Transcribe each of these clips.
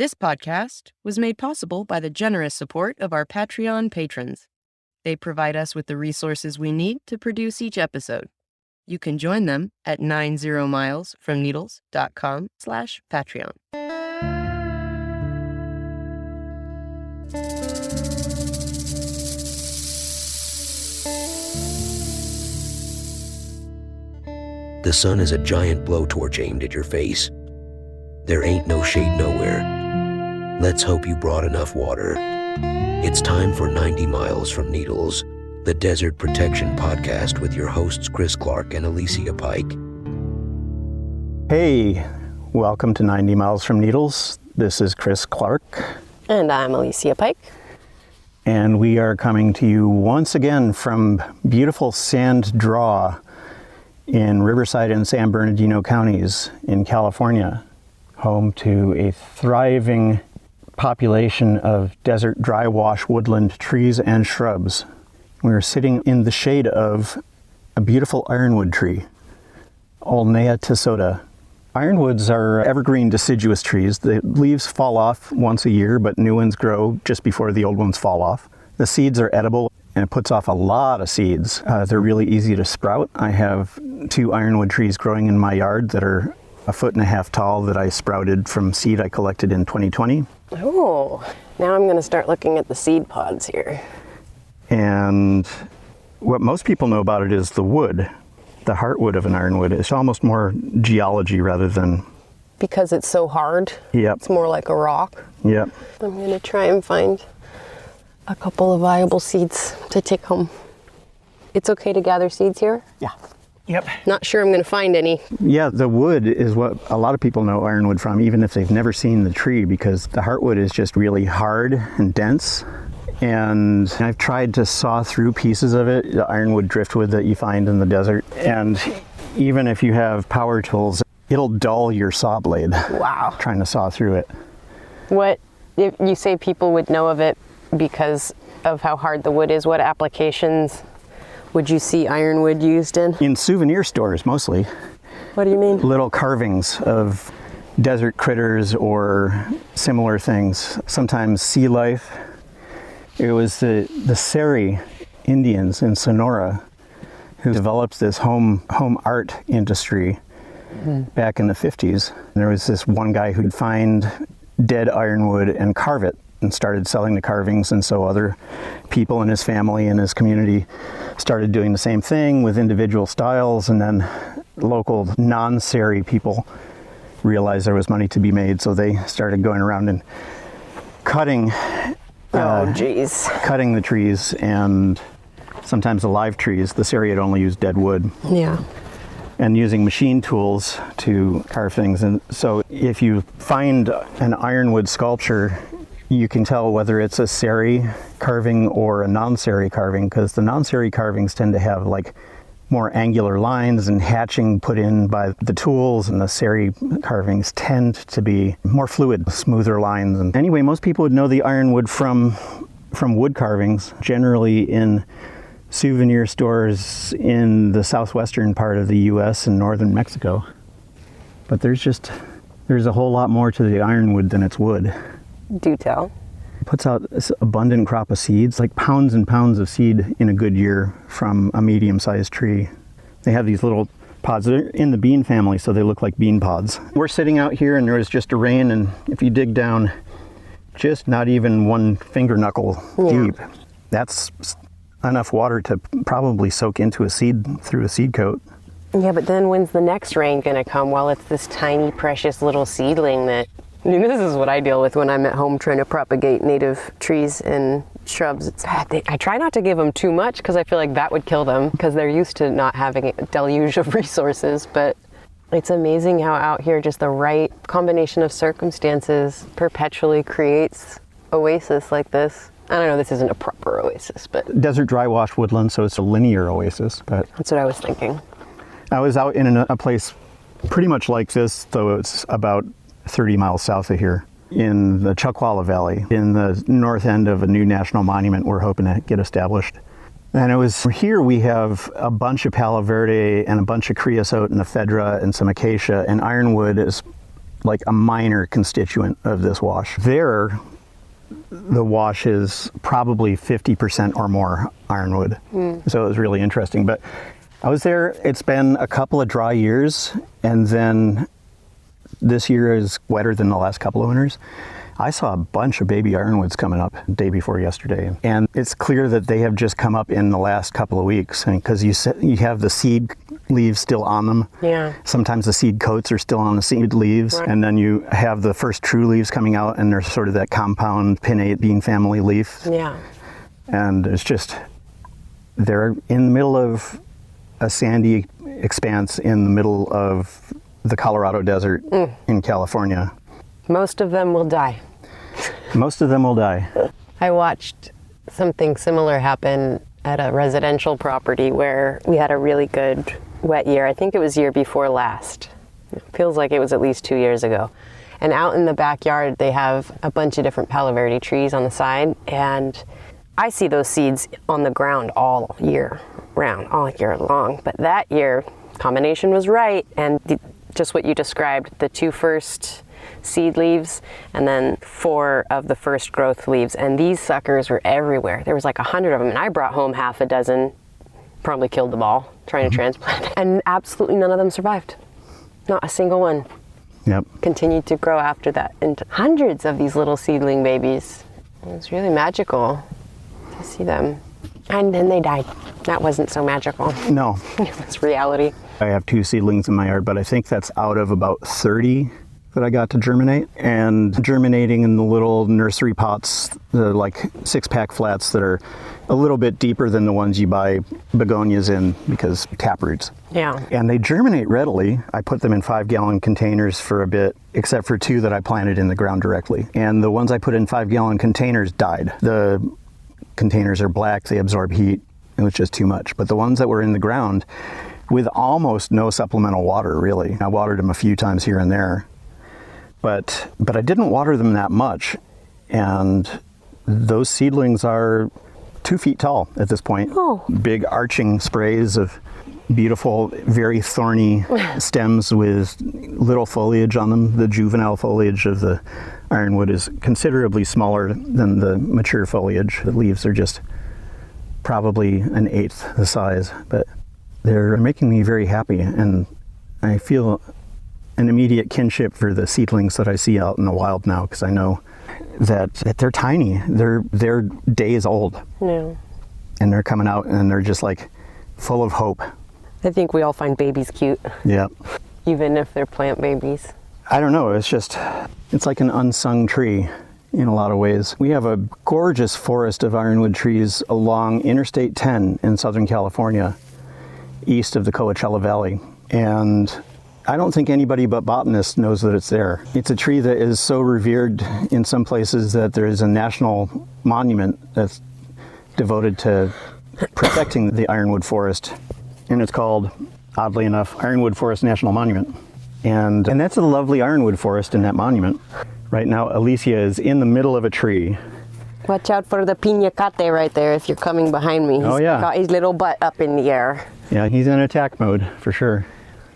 This podcast was made possible by the generous support of our Patreon patrons. They provide us with the resources we need to produce each episode. You can join them at 90milesfromneedles.com/Patreon. The sun is a giant blowtorch aimed at your face. There ain't no shade nowhere. Let's hope you brought enough water. It's time for 90 Miles from Needles, the Desert Protection Podcast with your hosts Chris Clark and Alicia Pike. Hey, welcome to 90 Miles from Needles. This is Chris Clark. And I'm Alicia Pike. And we are coming to you once again from beautiful Sand Draw in Riverside and San Bernardino counties in California, home to a thriving population of desert dry wash woodland trees and shrubs. We are sitting in the shade of a beautiful ironwood tree, Olnea tesota. Ironwoods are evergreen deciduous trees. The leaves fall off once a year, but new ones grow just before the old ones fall off. The seeds are edible, and it puts off a lot of seeds. They're really easy to sprout. I have 2 ironwood trees growing in my yard that are 1.5 feet tall that I sprouted from seed I collected in 2020. Oh, now I'm going to start looking at the seed pods here. And what most people know about it is the wood, the heartwood of an ironwood. It's almost more geology rather than... Because it's so hard? Yep. It's more like a rock? Yep. I'm going to try and find a couple of viable seeds to take home. It's okay to gather seeds here? Yeah. Yep. Not sure I'm going to find any. Yeah, the wood is what a lot of people know ironwood from, even if they've never seen the tree, because the heartwood is just really hard and dense. And I've tried to saw through pieces of it, the ironwood driftwood that you find in the desert. And even if you have power tools, it'll dull your saw blade. Wow. Trying to saw through it. What, if you say people would know of it because of how hard the wood is, what applications would you see ironwood used in? In souvenir stores, mostly. What do you mean? Little carvings of desert critters or similar things. Sometimes sea life. It was the Seri Indians in Sonora who developed this home art industry back in the 50s. There was this one guy who'd find dead ironwood and carve it and started selling the carvings, and so other people in his family and his community started doing the same thing with individual styles, and then local non-Seri people realized there was money to be made, so they started going around and cutting cutting the trees, and sometimes the live trees. The Seri had only used dead wood. Yeah. And using machine tools to carve things. And so if you find an ironwood sculpture, you can tell whether it's a Seri carving or a non-Seri carving, because the non-Seri carvings tend to have like more angular lines and hatching put in by the tools, and the Seri carvings tend to be more fluid, smoother lines. And anyway, most people would know the ironwood from wood carvings, generally in souvenir stores in the southwestern part of the U.S. and northern Mexico. But there's a whole lot more to the ironwood than its wood. Do tell. It puts out this abundant crop of seeds, like pounds and pounds of seed in a good year from a medium-sized tree. They have these little pods. They're in the bean family, so they look like bean pods. We're sitting out here and there was just a rain, and if you dig down just not even 1 finger knuckle deep, that's enough water to probably soak into a seed through a seed coat. Yeah, but then when's the next rain gonna come? Well, it's this tiny, precious little seedling that... I mean, this is what I deal with when I'm at home trying to propagate native trees and shrubs. I try not to give them too much because I feel like that would kill them, because they're used to not having a deluge of resources. But it's amazing how out here just the right combination of circumstances perpetually creates oasis like this. I don't know, this isn't a proper oasis, but... Desert dry wash woodland, so it's a linear oasis, but... That's what I was thinking. I was out in a place pretty much like this, though it's about 30 miles south of here, in the Chuckwalla Valley, in the north end of a new national monument we're hoping to get established. And it was here we have a bunch of Palo Verde and a bunch of creosote and ephedra and some acacia, and ironwood is like a minor constituent of this wash. There, the wash is probably 50% or more ironwood. So it was really interesting. But I was there, it's been a couple of dry years, and then this year is wetter than the last couple of winters. I saw a bunch of baby ironwoods coming up the day before yesterday, and it's clear that they have just come up in the last couple of weeks, because you have the seed leaves still on them. Yeah. Sometimes the seed coats are still on the seed leaves, Right. and then you have the first true leaves coming out, and there's sort of that compound pinnate bean family leaf. Yeah. And it's just, they're in the middle of a sandy expanse in the middle of the Colorado desert in California. Most of them will die. Most of them will die. I watched something similar happen at a residential property where we had a really good wet year. I think it was year before last. It feels like it was at least 2 years ago. And out in the backyard, they have a bunch of different Palo Verde trees on the side. And I see those seeds on the ground all year round, all year long. But that year, combination was right. And just what you described, the 2 first seed leaves and then 4 of the first growth leaves, and these suckers were everywhere. There was like 100 of them, and I brought home half a dozen, probably killed them all trying to transplant, and absolutely none of them survived. Not a single one. Yep. Continued to grow after that into hundreds of these little seedling babies. It was really magical to see them, and then they died. That wasn't so magical. No. It was reality. I have 2 seedlings in my yard, but I think that's out of about 30 that I got to germinate, and germinating in the little nursery pots, the like 6-pack flats that are a little bit deeper than the ones you buy begonias in because tap roots. Yeah. And they germinate readily. I put them in 5-gallon containers for a bit, except for 2 that I planted in the ground directly. And the ones I put in 5-gallon containers died. The containers are black, they absorb heat. It was just too much. But the ones that were in the ground, with almost no supplemental water, really. I watered them a few times here and there. But I didn't water them that much, and those seedlings are 2 feet tall at this point. Oh. Big arching sprays of beautiful, very thorny stems with little foliage on them. The juvenile foliage of the ironwood is considerably smaller than the mature foliage. The leaves are just probably 1/8 the size, but they're making me very happy, and I feel an immediate kinship for the seedlings that I see out in the wild now, because I know that they're tiny. They're days old, No. and they're coming out, and they're just like full of hope. I think we all find babies cute, Yeah. even if they're plant babies. I don't know, it's like an unsung tree in a lot of ways. We have a gorgeous forest of ironwood trees along Interstate 10 in Southern California, east of the Coachella Valley. And I don't think anybody but botanists knows that it's there. It's a tree that is so revered in some places that there is a national monument that's devoted to protecting the ironwood forest. And it's called, oddly enough, Ironwood Forest National Monument. And that's a lovely ironwood forest in that monument. Right now, Alicia is in the middle of a tree. Watch out for the piñacate right there if you're coming behind me. Oh, yeah. He's got his little butt up in the air. Yeah, he's in attack mode for sure.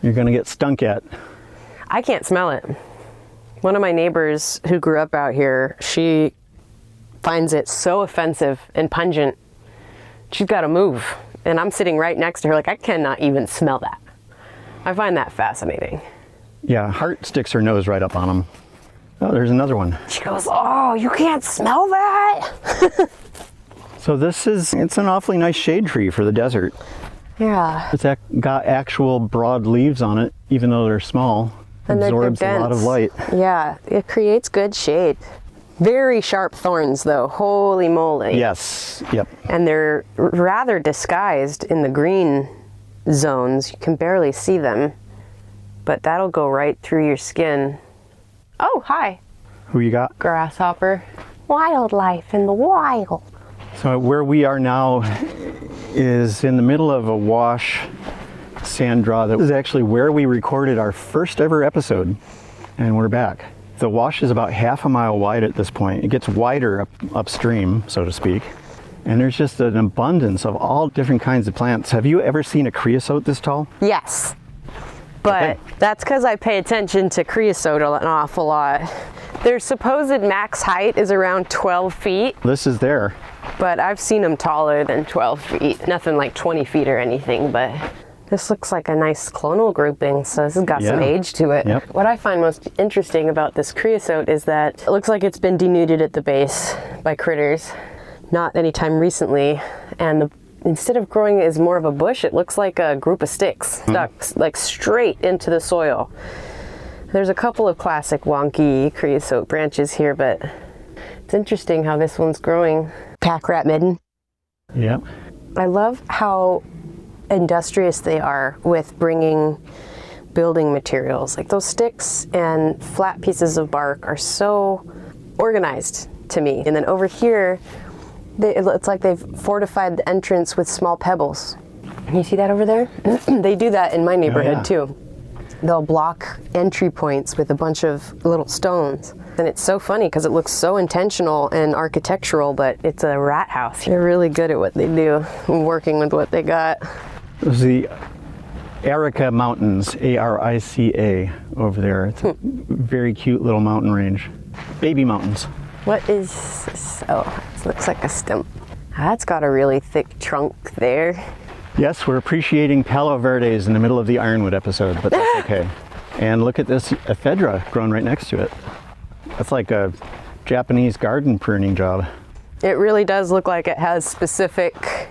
You're gonna get stunk at. I can't smell it. One of my neighbors who grew up out here, she finds it so offensive and pungent. She's got to move. And I'm sitting right next to her like, I cannot even smell that. I find that fascinating. Yeah, Hart sticks her nose right up on him. Oh, there's another one. She goes, oh, you can't smell that? So it's an awfully nice shade tree for the desert. Yeah. It's got actual broad leaves on it, even though they're small. And they're Absorbs a lot of dense. light. Yeah, it creates good shade. Very sharp thorns though, holy moly. Yes, yep. And they're rather disguised in the green zones. You can barely see them, but that'll go right through your skin. Oh, hi, Who you got? grasshopper. Wildlife in the wild. So where we are now is in the middle of a wash sand draw. That was actually where we recorded our first ever episode, and we're back. The wash is about half a mile wide at this point. It gets wider upstream, so to speak. And there's just an abundance of all different kinds of plants. Have you ever seen a creosote this tall? Yes. but that's because I pay attention to creosote an awful lot. Their supposed max height is around 12 feet. This is there. But I've seen them taller than 12 feet. Nothing like 20 feet or anything, but this looks like a nice clonal grouping, so this has got some age to it. Yep. What I find most interesting about this creosote is that it looks like it's been denuded at the base by critters, not anytime recently, and instead of growing as more of a bush, it looks like a group of sticks stuck like straight into the soil. There's a couple of classic wonky creosote branches here, but it's interesting how this one's growing. Pack rat midden. Yep. I love how industrious they are with bringing building materials. Like those sticks and flat pieces of bark are so organized to me. And then over here, it's like they've fortified the entrance with small pebbles. You see that over there? They do that in my neighborhood too. They'll block entry points with a bunch of little stones. And it's so funny because it looks so intentional and architectural, but it's a rat house. They're really good at what they do, working with what they got. This is the Arica Mountains, A-R-I-C-A, over there. It's a very cute little mountain range. Baby mountains. What is this? Oh, it looks like a stump. That's got a really thick trunk there. Yes, we're appreciating Palo Verdes in the middle of the Ironwood episode, but that's okay. And look at this ephedra growing right next to it. That's like a Japanese garden pruning job. It really does look like it has specific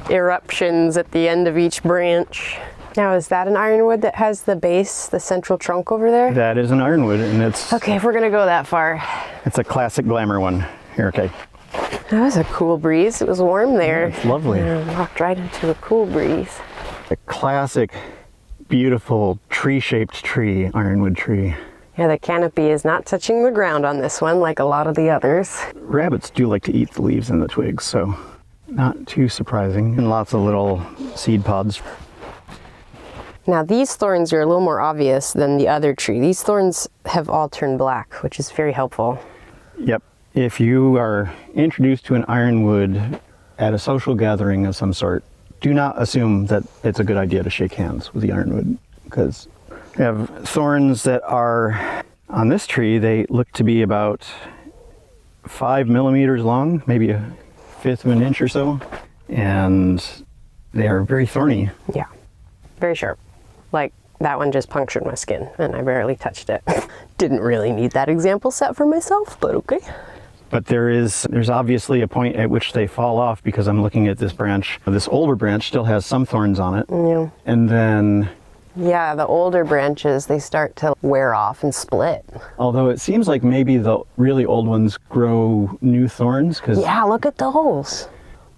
eruptions at the end of each branch. Now, is that an ironwood that has the base, the central trunk over there? That is an ironwood, and it's... Okay, if we're gonna go that far. It's a classic glamour one. Here, okay. That was a cool breeze. It was warm there. Yeah, it's lovely. And I walked right into a cool breeze. A classic, beautiful, tree-shaped tree, ironwood tree. Yeah, the canopy is not touching the ground on this one like a lot of the others. Rabbits do like to eat the leaves and the twigs, so not too surprising. And lots of little seed pods. Now these thorns are a little more obvious than the other tree. These thorns have all turned black, which is very helpful. Yep. If you are introduced to an ironwood at a social gathering of some sort, do not assume that it's a good idea to shake hands with the ironwood, because we have thorns that are on this tree. They look to be about 5 millimeters long, maybe a fifth of an inch or so, and they are very thorny. Yeah, very sharp. Like that one just punctured my skin and I barely touched it. Didn't really need that example set for myself, but okay. But there's obviously a point at which they fall off, because I'm looking at this branch. This older branch still has some thorns on it. Yeah. And then... Yeah, the older branches, they start to wear off and split. Although it seems like maybe the really old ones grow new thorns. Yeah, look at those.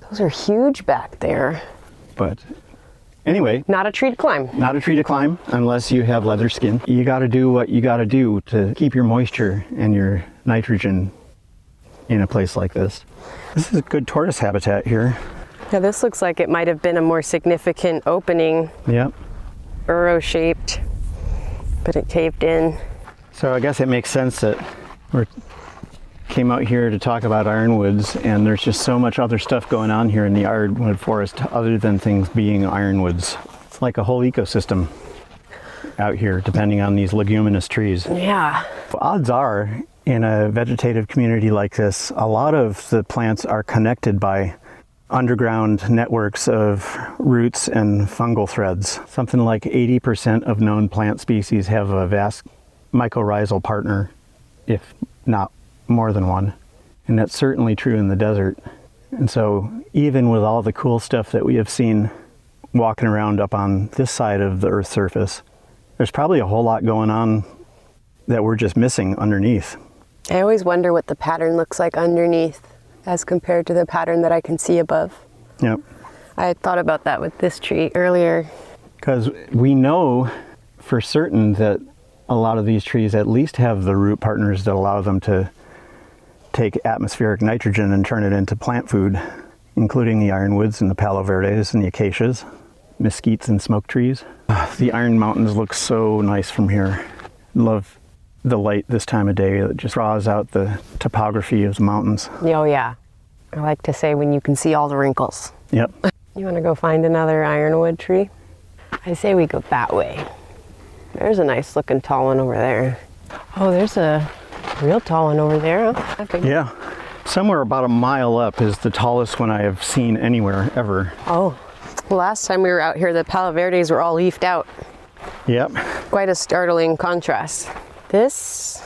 Those are huge back there. But anyway. Not a tree to climb. Not a tree to climb unless you have leather skin. You got to do what you got to do to keep your moisture and your nitrogen in a place like this. This is a good tortoise habitat here. Yeah, this looks like it might have been a more significant opening. Yep. Burrow shaped, but it caved in. So I guess it makes sense that we came out here to talk about ironwoods, and there's just so much other stuff going on here in the ironwood forest other than things being ironwoods. It's like a whole ecosystem out here, depending on these leguminous trees. Yeah. Odds are, in a vegetative community like this, a lot of the plants are connected by underground networks of roots and fungal threads. Something like 80% of known plant species have a vast mycorrhizal partner, if not more than one. And that's certainly true in the desert. And so even with all the cool stuff that we have seen walking around up on this side of the Earth's surface, there's probably a whole lot going on that we're just missing underneath. I always wonder what the pattern looks like underneath as compared to the pattern that I can see above. Yep. I had thought about that with this tree earlier. Because we know for certain that a lot of these trees at least have the root partners that allow them to take atmospheric nitrogen and turn it into plant food, including the ironwoods and the palo verdes and the acacias, mesquites and smoke trees. The Iron Mountains look so nice from here. Love the light this time of day. It just draws out the topography of the mountains. Oh yeah. I like to say when you can see all the wrinkles. Yep. You want to go find another ironwood tree? I say we go that way. There's a nice looking tall one over there. Oh, there's a real tall one over there. Huh? Yeah. Somewhere about a mile up is the tallest one I have seen anywhere ever. Oh, last time we were out here, the Palo Verdes were all leafed out. Yep. Quite a startling contrast. This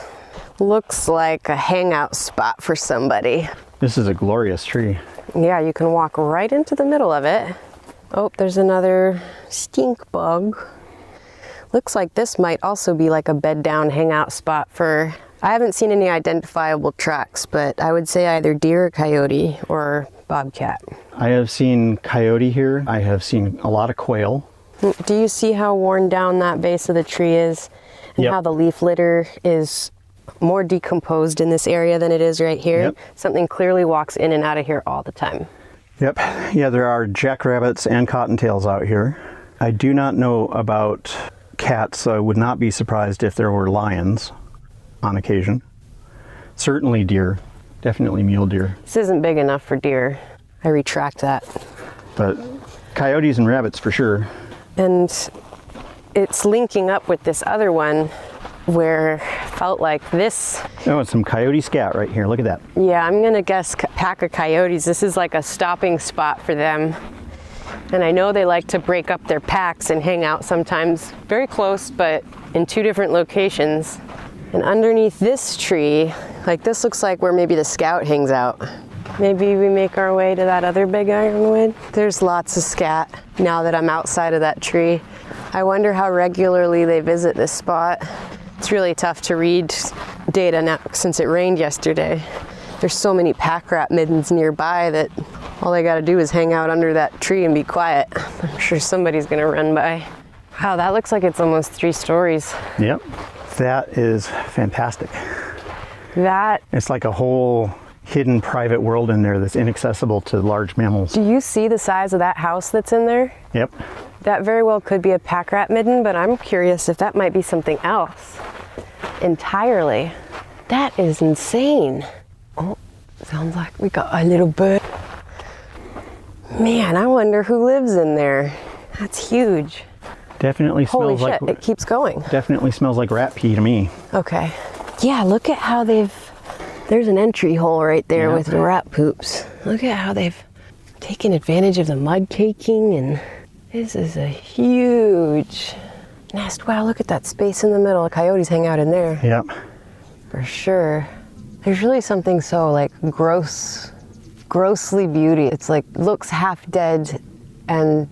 looks like a hangout spot for somebody. This is a glorious tree. Yeah, you can walk right into the middle of it. Oh, there's another stink bug. Looks like this might also be like a bed down hangout spot for, I haven't seen any identifiable tracks, but I would say either deer or coyote or bobcat. I have seen coyote here. I have seen a lot of quail. Do you see how worn down that base of the tree is? And Yep. how the leaf litter is more decomposed in this area than it is right here? Yep. Something clearly walks in and out of here all the time. Yep. Yeah, there are jackrabbits and cottontails out here. I do not know about cats, so I would not be surprised if there were lions on occasion. Certainly deer. Definitely mule deer. This isn't big enough for deer. I retract that. But coyotes and rabbits for sure. And it's linking up with this other one where felt like this. Oh, and some coyote scat right here. Look at that. Yeah, I'm gonna guess pack of coyotes. This is like a stopping spot for them. And I know they like to break up their packs and hang out sometimes very close, but in two different locations. And underneath this tree, like this looks like where maybe the scout hangs out. Maybe we make our way to that other big ironwood. There's lots of scat now that I'm outside of that tree. I wonder how regularly they visit this spot. It's really tough to read data now since it rained yesterday. There's so many pack rat middens nearby that all they gotta do is hang out under that tree and be quiet. I'm sure somebody's gonna run by. Wow, that looks like it's almost 3 stories. Yep. That is fantastic. That, It's like a whole hidden private world in there that's inaccessible to large mammals. do you see the size of that house that's in there? Yep. That very well could be a pack rat midden, but I'm curious if that might be something else entirely. That is insane. Oh, sounds like we got a little bird. Man, I wonder who lives in there. That's huge. Definitely Holy smells shit, like it keeps going. definitely smells like rat pee to me. Okay. Yeah, look at how there's an entry hole right there Yeah. with the rat poops. Look at how they've taken advantage of the mud caking, and this is a huge nest. Wow, look at that space in the middle. Coyotes hang out in there Yep. for sure. There's really something so like grossly beauty. It's like looks half dead and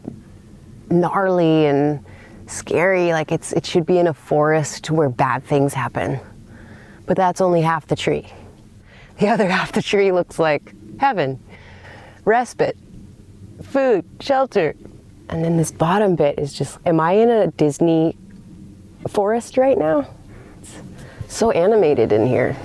gnarly and scary, like it should be in a forest where bad things happen. But that's only half the tree. The other half the tree looks like heaven, respite, food, shelter. And then this bottom bit is just, am I in a Disney forest right now? It's so animated in here.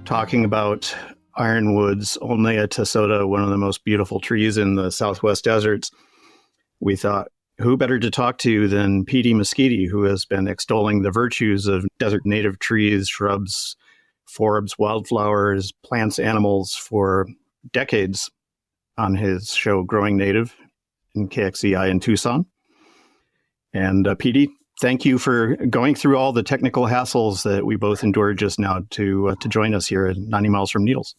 Talking about Ironwoods, Olnea tessota, one of the most beautiful trees in the Southwest deserts, we thought, who better to talk to than Petey Mesquite, who has been extolling the virtues of desert native trees, shrubs, forbs, wildflowers, plants, animals for decades on his show Growing Native in KXEI in Tucson. And Petey, thank you for going through all the technical hassles that we both endured just now to join us here at 90 Miles from Needles.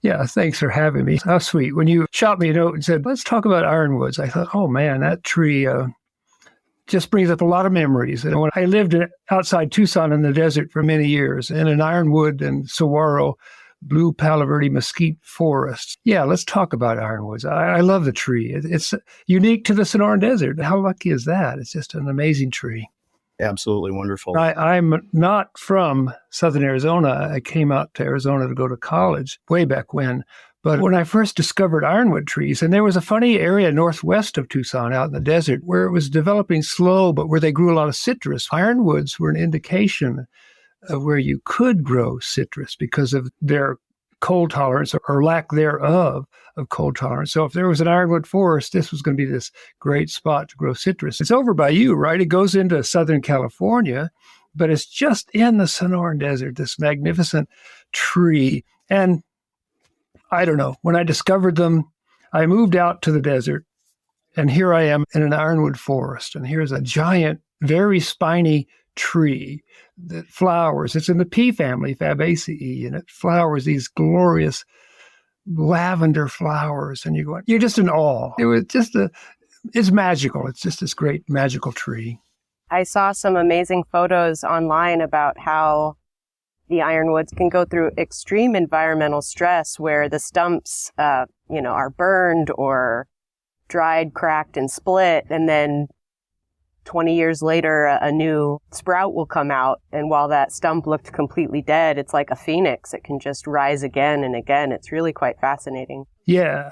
Yeah, thanks for having me. How sweet. When you shot me a note and said, let's talk about Ironwoods, I thought, oh man, that tree just brings up a lot of memories. And when I lived outside Tucson in the desert for many years, and in Ironwood and Saguaro, blue Palo Verde mesquite forests. Yeah, let's talk about ironwoods. I love the tree. It's unique to the Sonoran Desert. How lucky is that? It's just an amazing tree. Absolutely wonderful. I'm not from Southern Arizona. I came out to Arizona to go to college way back when. But when I first discovered ironwood trees, and there was a funny area northwest of Tucson out in the desert where it was developing slow, but where they grew a lot of citrus. Ironwoods were an indication of where you could grow citrus because of their cold tolerance or lack thereof of cold tolerance. So if there was an ironwood forest, this was going to be this great spot to grow citrus. It's over by you, right? It goes into Southern California, but it's just in the Sonoran Desert, this magnificent tree. And I don't know, when I discovered them, I moved out to the desert, and here I am in an ironwood forest. And here's a giant, very spiny tree that flowers. It's in the pea family, Fabaceae, and it flowers these glorious lavender flowers. And you're just in awe. It's magical. It's just this great magical tree. I saw some amazing photos online about how the ironwoods can go through extreme environmental stress where the stumps, are burned or dried, cracked, and split. And then 20 years later, a new sprout will come out. And while that stump looked completely dead, it's like a phoenix. It can just rise again and again. It's really quite fascinating. Yeah.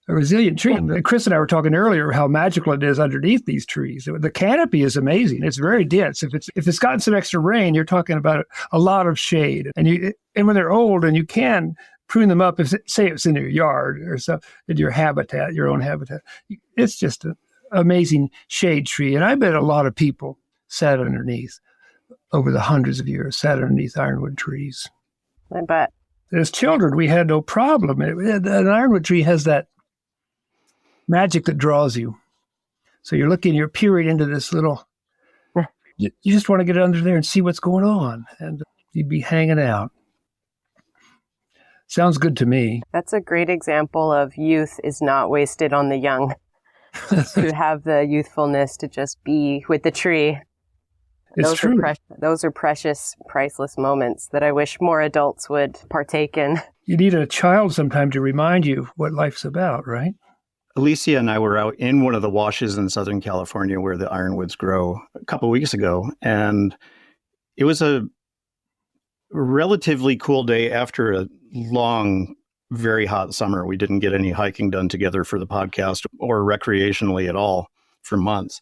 A resilient tree. Chris and I were talking earlier how magical it is underneath these trees. The canopy is amazing. It's very dense. If it's gotten some extra rain, you're talking about a lot of shade. And when they're old, and you can prune them up, say it's in your yard or so, in your habitat, your own habitat. It's just an amazing shade tree. And I bet a lot of people sat underneath over the hundreds of years, sat underneath ironwood trees. I bet. As children, we had no problem. An ironwood tree has that magic that draws you. So you're peering into this little, you just want to get under there and see what's going on. And you'd be hanging out. Sounds good to me. That's a great example of youth is not wasted on the young. To have the youthfulness to just be with the tree. It's true. Those are precious, priceless moments that I wish more adults would partake in. You need a child sometime to remind you what life's about, right? Alicia and I were out in one of the washes in Southern California where the ironwoods grow a couple of weeks ago. And it was a relatively cool day after a long, very hot summer. We didn't get any hiking done together for the podcast or recreationally at all for months.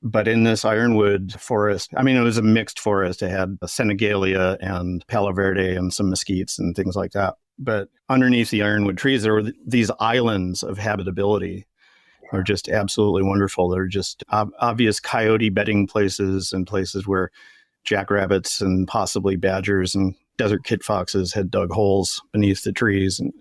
But in this ironwood forest, it was a mixed forest. It had a Senegalia and Palo Verde and some mesquites and things like that. But underneath the ironwood trees, there were these islands of habitability. They're just absolutely wonderful. They're just obvious coyote bedding places and places where jackrabbits and possibly badgers and desert kit foxes had dug holes beneath the trees. And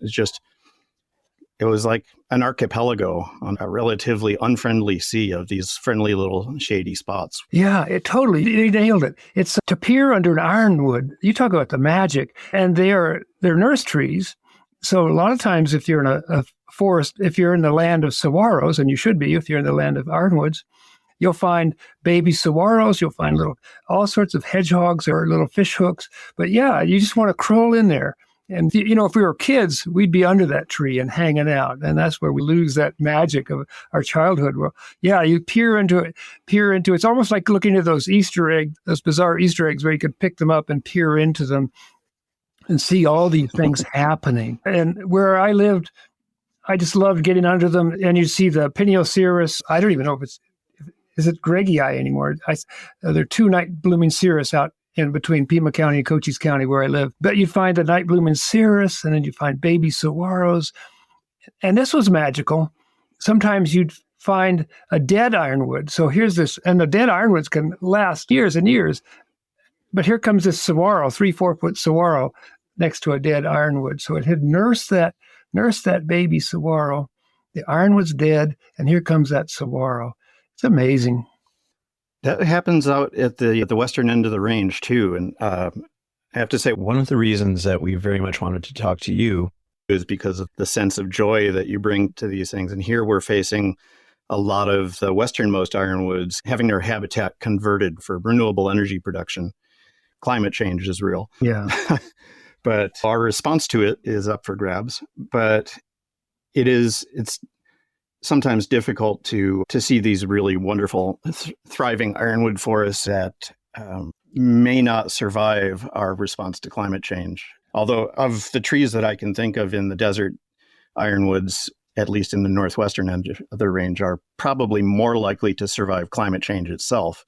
it was like an archipelago on a relatively unfriendly sea of these friendly little shady spots. Yeah, you nailed it. It's to peer under an ironwood. You talk about the magic, and they're nurse trees. So a lot of times if you're in a forest, if you're in the land of saguaros, and you should be if you're in the land of ironwoods, you'll find baby saguaros, you'll find all sorts of hedgehogs or little fish hooks. But yeah, you just want to crawl in there. And, if we were kids, we'd be under that tree and hanging out. And that's where we lose that magic of our childhood. Well, yeah, you peer into it. It's almost like looking at those bizarre Easter eggs where you could pick them up and peer into them and see all these things happening. And where I lived, I just loved getting under them. And you see the Piniocereus. I don't even know is it Gregii anymore? There are two night blooming cirrus out in between Pima County and Cochise County where I live. But you'd find the night blooming cirrus, and then you'd find baby saguaros. And this was magical. Sometimes you'd find a dead ironwood. So here's this, and the dead ironwoods can last years and years. But here comes this saguaro, 3-4 foot saguaro next to a dead ironwood. So it had nursed that baby saguaro. The ironwood's dead, and here comes that saguaro. It's amazing. That happens out at the western end of the range, too. And I have to say, one of the reasons that we very much wanted to talk to you is because of the sense of joy that you bring to these things. And here we're facing a lot of the westernmost ironwoods having their habitat converted for renewable energy production. Climate change is real. Yeah. but our response to it is up for grabs. But it's sometimes difficult to see these really wonderful, thriving ironwood forests that may not survive our response to climate change. Although of the trees that I can think of in the desert, ironwoods, at least in the northwestern end of the range, are probably more likely to survive climate change itself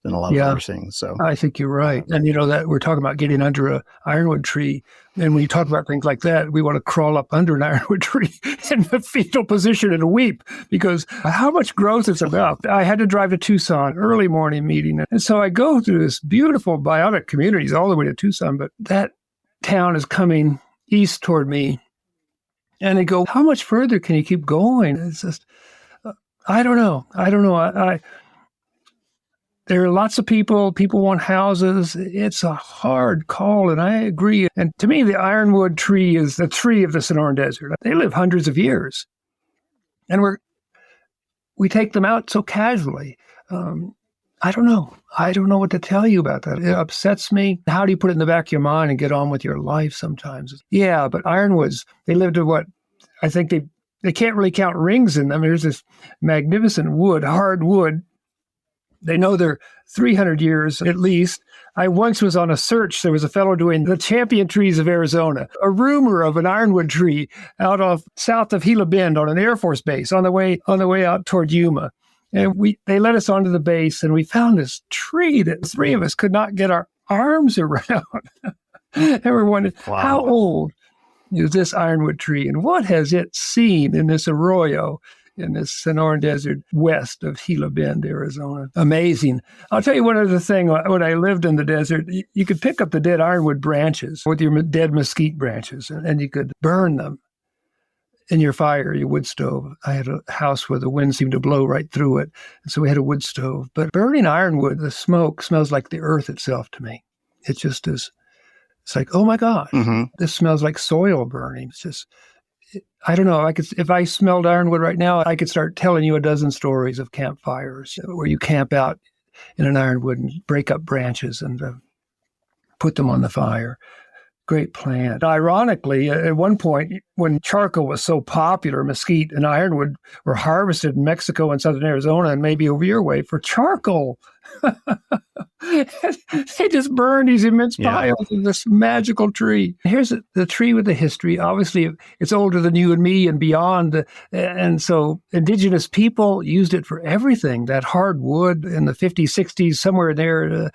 than a lot of other things. So I think you're right. And that we're talking about getting under a ironwood tree. And when you talk about things like that, we want to crawl up under an ironwood tree in the fetal position and weep because how much growth it's about. I had to drive to Tucson, early morning meeting. And so I go through this beautiful biotic communities all the way to Tucson, but that town is coming east toward me. And they go, how much further can you keep going? It's just, I don't know. There are lots of people want houses. It's a hard call, and I agree. And to me, the ironwood tree is the tree of the Sonoran Desert. They live hundreds of years. And we take them out so casually. I don't know. I don't know what to tell you about that. It upsets me. How do you put it in the back of your mind and get on with your life sometimes? Yeah, but ironwoods, they live to what? I think they can't really count rings in them. There's this magnificent wood, hard wood. They know they're 300 years at least. I once was on a search. There was a fellow doing the champion trees of Arizona, a rumor of an ironwood tree south of Gila Bend on an Air Force base on the way out toward Yuma. And they led us onto the base, and we found this tree that the three of us could not get our arms around. And we're wondering, how old is this ironwood tree, and what has it seen in this arroyo in this Sonoran Desert west of Gila Bend, Arizona? Amazing. I'll tell you one other thing. When I lived in the desert, you could pick up the dead ironwood branches with your dead mesquite branches, and you could burn them in your fire, your wood stove. I had a house where the wind seemed to blow right through it, and so we had a wood stove. But burning ironwood, the smoke smells like the earth itself to me. It just is. It's like, oh my gosh, This smells like soil burning. It's just, I don't know. If I smelled ironwood right now, I could start telling you a dozen stories of campfires where you camp out in an ironwood and break up branches and put them on the fire. Great plant. Ironically, at one point, when charcoal was so popular, mesquite and ironwood were harvested in Mexico and southern Arizona and maybe over your way for charcoal. They just burn these immense piles of this magical tree. Here's the tree with the history. Obviously, it's older than you and me and beyond. And so indigenous people used it for everything. That hardwood in the 50s, 60s, somewhere there,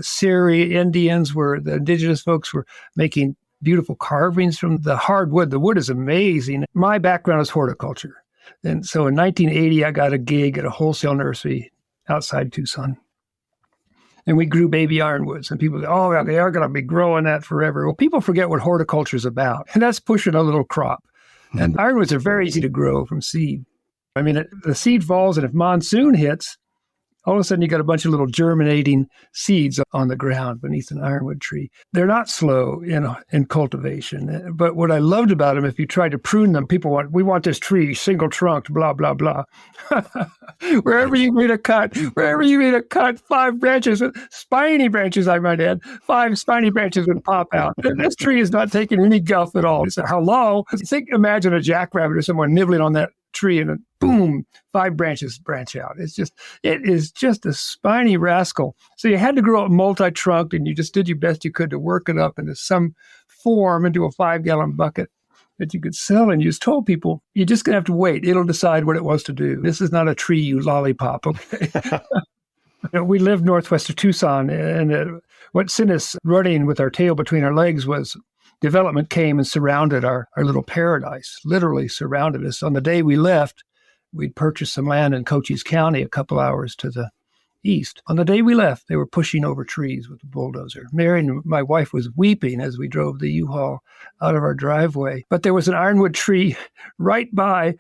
Seri Indians the indigenous folks were making beautiful carvings from the hardwood. The wood is amazing. My background is horticulture. And so in 1980, I got a gig at a wholesale nursery outside Tucson. And we grew baby ironwoods. And people say, oh, yeah, they are going to be growing that forever. Well, people forget what horticulture is about. And that's pushing a little crop. And ironwoods are very easy to grow from seed. I mean, the seed falls, and if monsoon hits, all of a sudden you got a bunch of little germinating seeds on the ground beneath an ironwood tree. They're not slow in cultivation. But what I loved about them, if you try to prune them, we want this tree single trunked, blah, blah, blah. Wherever you made a cut, 5 branches, spiny branches, I might add, 5 spiny branches would pop out. This tree is not taking any guff at all. So hello? Imagine a jackrabbit or someone nibbling on that tree, and boom, 5 branches branch out. It is just a spiny rascal. So you had to grow it multi-trunked, and you just did your best you could to work it up into some form, into a 5-gallon bucket that you could sell. And you just told people, you're just going to have to wait. It'll decide what it wants to do. This is not a tree, you lollipop. Okay. We lived northwest of Tucson, and what sent us running with our tail between our legs was development came and surrounded our little paradise, literally surrounded us. On the day we left, we'd purchased some land in Cochise County a couple hours to the east. On the day we left, they were pushing over trees with a bulldozer. Mary, my wife, was weeping as we drove the U-Haul out of our driveway. But there was an ironwood tree right by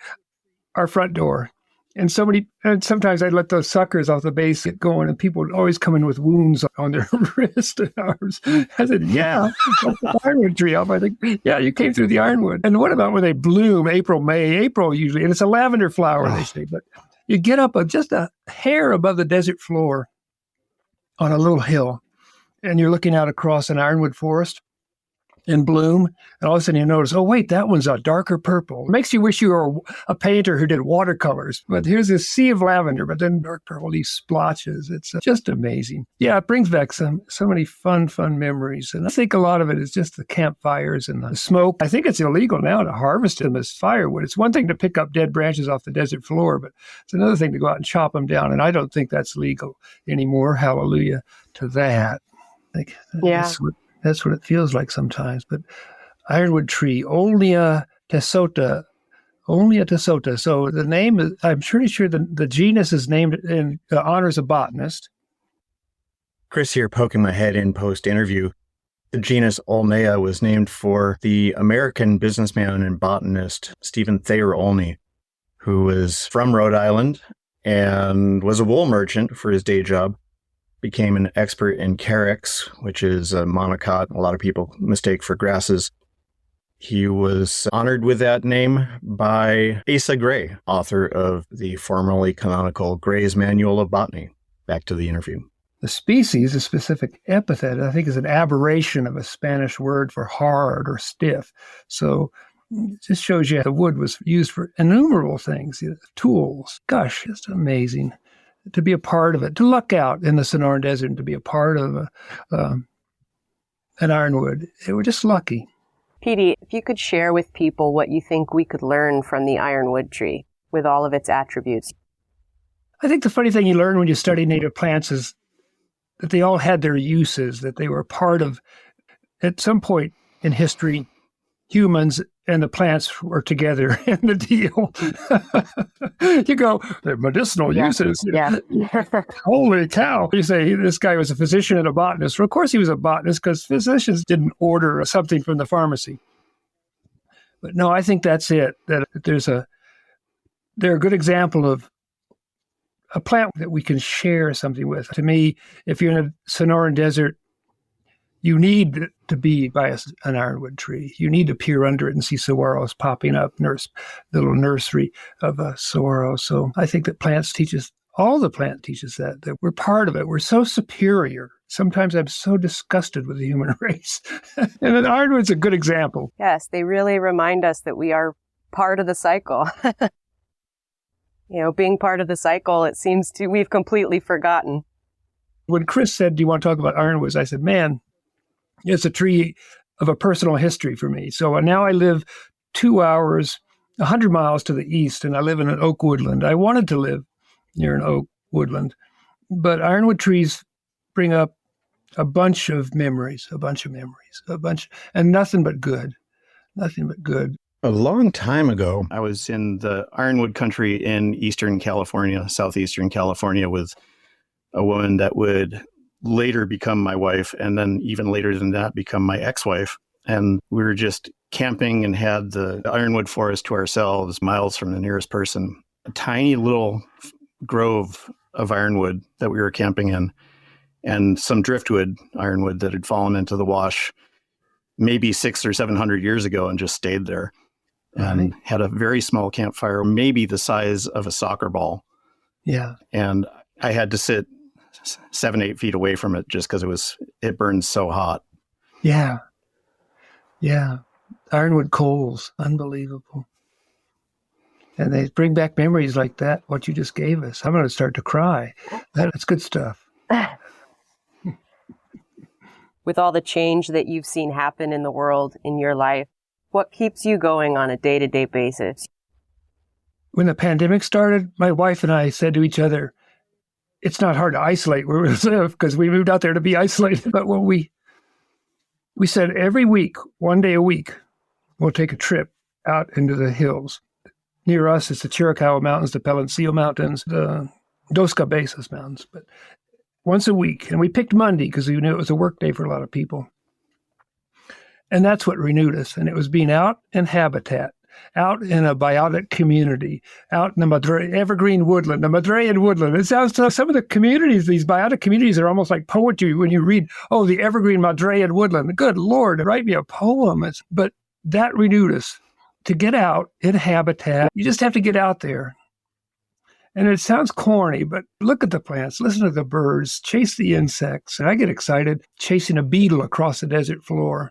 our front door. And sometimes I'd let those suckers off the base get going, and people would always come in with wounds on their wrist and arms. I said, yeah, that's the ironwood tree up. I think, yeah, you came through the ironwood. And what about when they bloom, April usually? And it's a lavender flower, they say. But you get up just a hair above the desert floor on a little hill, and you're looking out across an ironwood forest. in bloom, and all of a sudden you notice, oh wait, that one's a darker purple. It makes you wish you were a painter who did watercolors. But here's this sea of lavender, but then dark purple, these splotches. It's just amazing. Yeah, it brings back so many fun memories. And I think a lot of it is just the campfires and the smoke. I think it's illegal now to harvest them as firewood. It's one thing to pick up dead branches off the desert floor, but it's another thing to go out and chop them down. And I don't think that's legal anymore. Hallelujah to that. Yeah. That's what it feels like sometimes. But ironwood tree, Olnea tesota. So the name is, I'm pretty sure the genus is named in honors a botanist. Chris here poking my head in post-interview. The genus Olnea was named for the American businessman and botanist Stephen Thayer Olney, who was from Rhode Island and was a wool merchant for his day job. Became an expert in carex, which is a monocot a lot of people mistake for grasses. He was honored with that name by Asa Gray, author of the formerly canonical Gray's Manual of Botany. Back to the interview. The species, a specific epithet, I think is an aberration of a Spanish word for hard or stiff. So it just shows you the wood was used for innumerable things, tools. Gosh, just amazing. To be a part of it, to luck out in the Sonoran Desert and to be a part of an ironwood. We're just lucky. Petey, if you could share with people what you think we could learn from the ironwood tree with all of its attributes. I think the funny thing you learn when you study native plants is that they all had their uses, that they were part of, at some point in history, humans and the plants were together in the deal. You go, they're medicinal uses. Yeah. Holy cow. You say this guy was a physician and a botanist. Well, of course he was a botanist because physicians didn't order something from the pharmacy. But no, I think that's it. That they're a good example of a plant that we can share something with. To me, if you're in a Sonoran Desert, you need to be by an ironwood tree. You need to peer under it and see saguaros popping up, little nursery of a saguaro. So I think that all the plant teaches that we're part of it. We're so superior. Sometimes I'm so disgusted with the human race. And an ironwood's a good example. Yes, they really remind us that we are part of the cycle. Being part of the cycle, it seems we've completely forgotten. When Chris said, do you want to talk about ironwoods? I said, man, it's a tree of a personal history for me. So now I live 2 hours, 100 miles to the east, and I live in an oak woodland. I wanted to live near an oak woodland, but ironwood trees bring up a bunch of memories, and nothing but good. A long time ago, I was in the ironwood country in Eastern California, southeastern California, with a woman that would later become my wife, and then even later than that, become my ex-wife. And we were just camping and had the ironwood forest to ourselves, miles from the nearest person. A tiny little grove of ironwood that we were camping in, and some driftwood ironwood that had fallen into the wash maybe 600 or 700 years ago and just stayed there. And had a very small campfire, maybe the size of a soccer ball. Yeah. And I had to sit 7-8 feet away from it just because it burned so hot. Yeah. Ironwood coals, unbelievable. And they bring back memories like that, what you just gave us. I'm going to start to cry. That's good stuff. With all the change that you've seen happen in the world in your life, what keeps you going on a day-to-day basis? When the pandemic started, my wife and I said to each other, it's not hard to isolate where we live because we moved out there to be isolated. But when we said every week, 1 day a week, we'll take a trip out into the hills. Near us, it's the Chiricahua Mountains, the Peloncillo Mountains, the Dos Cabezas Mountains. But once a week, and we picked Monday because we knew it was a work day for a lot of people. And that's what renewed us. And it was being out in habitat, out in a biotic community, out in the evergreen woodland, the Madrean woodland. It sounds like some of the communities, these biotic communities are almost like poetry when you read, the evergreen Madrean woodland. Good Lord, write me a poem. But that renewed us to get out in habitat. You just have to get out there. And it sounds corny, but look at the plants, listen to the birds, chase the insects. And I get excited chasing a beetle across the desert floor.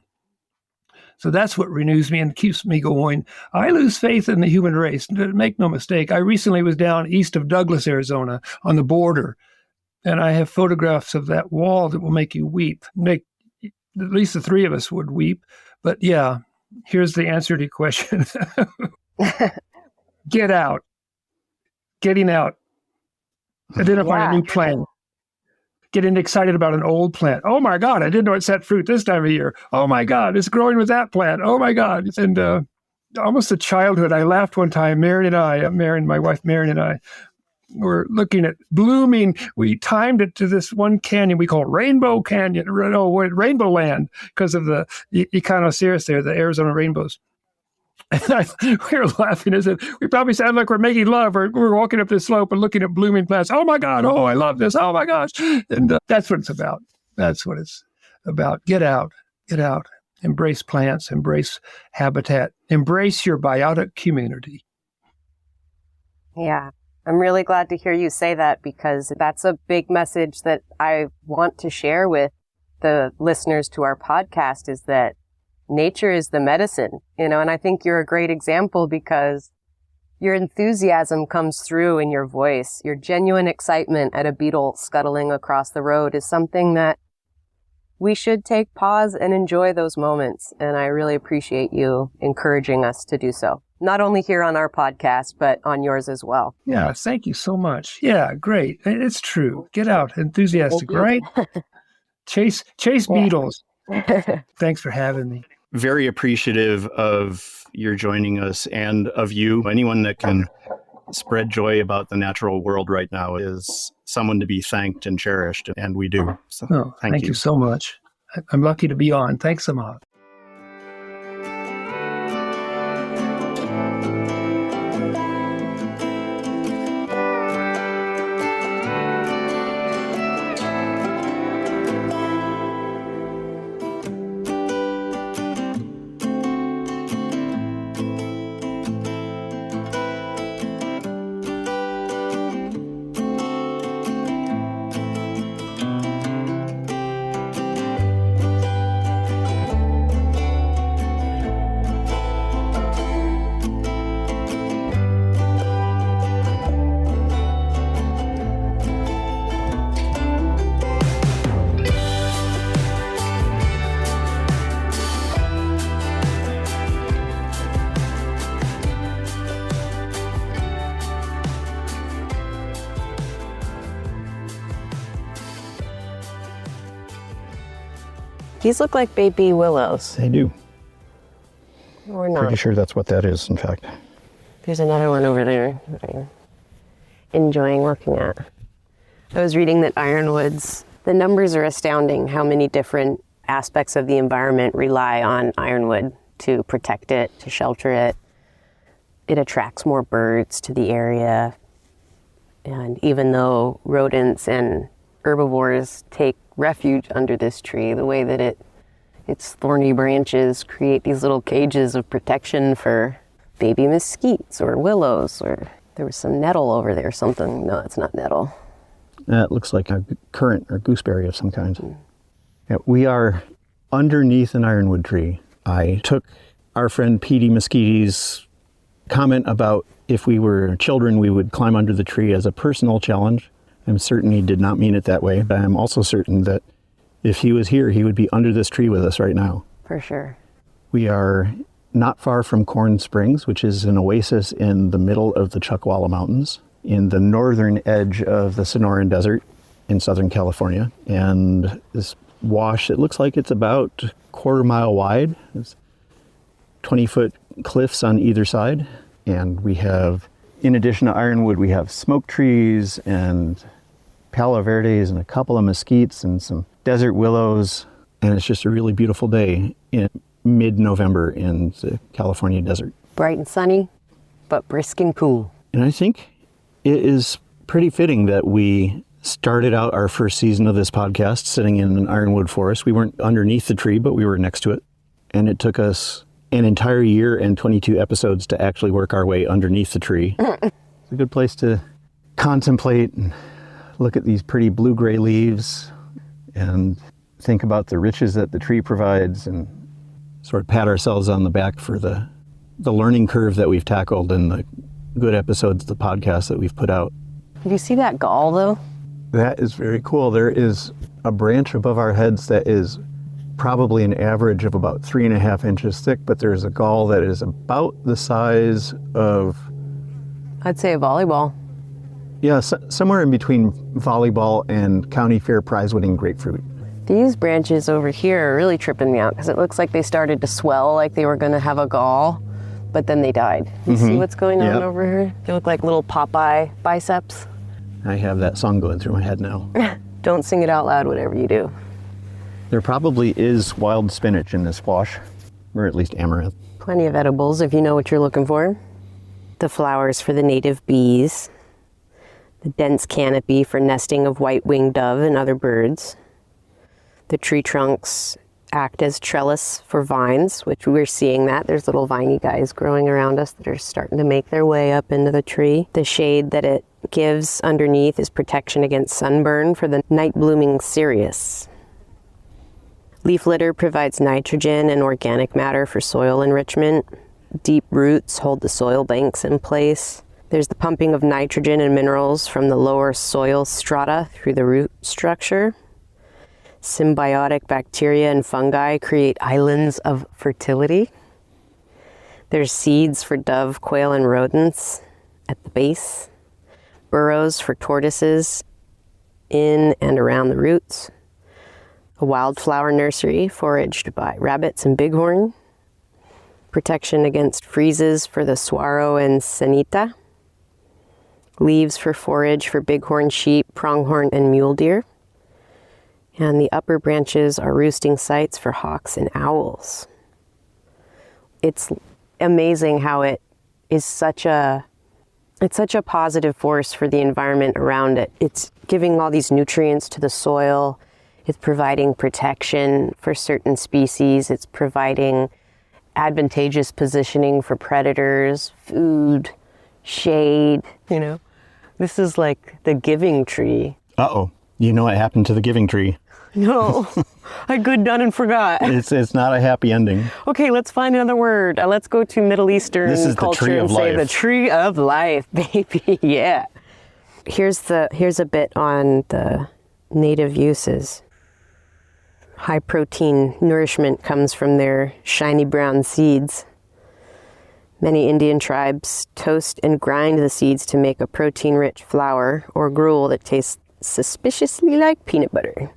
So that's what renews me and keeps me going. I lose faith in the human race. Make no mistake. I recently was down east of Douglas, Arizona, on the border, and I have photographs of that wall that will make you weep. Make at least the three of us would weep. But yeah, here's the answer to your question. Get out. Getting out. Identify a new plant. Getting excited about an old plant. Oh my God, I didn't know it set fruit this time of year. Oh my God, it's growing with that plant. Oh my God. And almost a childhood. I laughed one time, my wife Marion and I were looking at blooming. We timed it to this one canyon we call Rainbow Canyon, Rainbow Land, because of the Echinoceros there, the Arizona rainbows. And we were laughing as if we probably sound like we're making love, or we're walking up this slope and looking at blooming plants. Oh my God! Oh, I love this! Oh my gosh! And that's what it's about. That's what it's about. Get out. Get out. Embrace plants. Embrace habitat. Embrace your biotic community. Yeah. I'm really glad to hear you say that, because that's a big message that I want to share with the listeners to our podcast, is that nature is the medicine, and I think you're a great example, because your enthusiasm comes through in your voice. Your genuine excitement at a beetle scuttling across the road is something that we should take pause and enjoy those moments. And I really appreciate you encouraging us to do so, not only here on our podcast, but on yours as well. Yeah, thank you so much. Yeah, great. It's true. Get out. Enthusiastic, right? Chase beetles. Thanks for having me. Very appreciative of your joining us and of you. Anyone that can spread joy about the natural world right now is someone to be thanked and cherished, and we do. So thank you so much. I'm lucky to be on. Thanks a lot. These look like baby willows. They do. Or not. Pretty sure that's what that is, in fact. There's another one over there that I'm enjoying looking at. I was reading that Ironwoods, the numbers are astounding, how many different aspects of the environment rely on ironwood to protect it, to shelter it. It attracts more birds to the area. And even though rodents and herbivores take refuge under this tree, the way that its thorny branches create these little cages of protection for baby mesquites or willows, or there was some nettle over there, something. No, it's not nettle. That looks like a currant or gooseberry of some kind. Yeah, we are underneath an ironwood tree. I took our friend Petey Mesquite's comment about if we were children, we would climb under the tree as a personal challenge. I'm certain he did not mean it that way, but I'm also certain that if he was here, he would be under this tree with us right now. For sure. We are not far from Corn Springs, which is an oasis in the middle of the Chuckwalla Mountains, in the northern edge of the Sonoran Desert in Southern California. And this wash, it looks like it's about a quarter-mile wide. It's 20-foot cliffs on either side. And we have, in addition to ironwood, we have smoke trees and Palo Verdes and a couple of mesquites and some desert willows. And it's just a really beautiful day in mid-November in the California desert. Bright and sunny, but brisk and cool. And I think it is pretty fitting that we started out our first season of this podcast sitting in an ironwood forest. We weren't underneath the tree, but we were next to it. And it took us an entire year and 22 episodes to actually work our way underneath the tree. It's a good place to contemplate and look at these pretty blue-gray leaves and think about the riches that the tree provides. And sort of pat ourselves on the back for the learning curve that we've tackled and the good episodes of the podcast that we've put out. Do you see that gall though? That is very cool. There is a branch above our heads that is probably an average of about 3.5 inches thick, but there's a gall that is about the size of... I'd say a volleyball. Yeah, somewhere in between volleyball and county fair prize-winning grapefruit. These branches over here are really tripping me out because it looks like they started to swell like they were going to have a gall, but then they died. You see what's going on over here? They look like little Popeye biceps. I have that song going through my head now. Don't sing it out loud, whatever you do. There probably is wild spinach in this squash, or at least amaranth. Plenty of edibles if you know what you're looking for. The flowers for the native bees. The dense canopy for nesting of white-winged dove and other birds. The tree trunks act as trellis for vines, which we're seeing that. There's little viney guys growing around us that are starting to make their way up into the tree. The shade that it gives underneath is protection against sunburn for the night-blooming cereus. Leaf litter provides nitrogen and organic matter for soil enrichment. Deep roots hold the soil banks in place. There's the pumping of nitrogen and minerals from the lower soil strata through the root structure. Symbiotic bacteria and fungi create islands of fertility. There's seeds for dove, quail, and rodents at the base. Burrows for tortoises in and around the roots. A wildflower nursery foraged by rabbits and bighorn. Protection against freezes for the swallow and sanita. Leaves for forage for bighorn sheep, pronghorn, and mule deer. And the upper branches are roosting sites for hawks and owls. It's amazing how it is such a positive force for the environment around it. It's giving all these nutrients to the soil. It's providing protection for certain species. It's providing advantageous positioning for predators, food, shade, you know. This is like the giving tree. Uh-oh. You know what happened to the giving tree. No, I good done and forgot. It's not a happy ending. Okay, let's find another word. Let's go to Middle Eastern This is culture the tree and of say life. the tree of life, baby. Yeah. Here's a bit on the native uses. High protein nourishment comes from their shiny brown seeds. Many Indian tribes toast and grind the seeds to make a protein-rich flour or gruel that tastes suspiciously like peanut butter.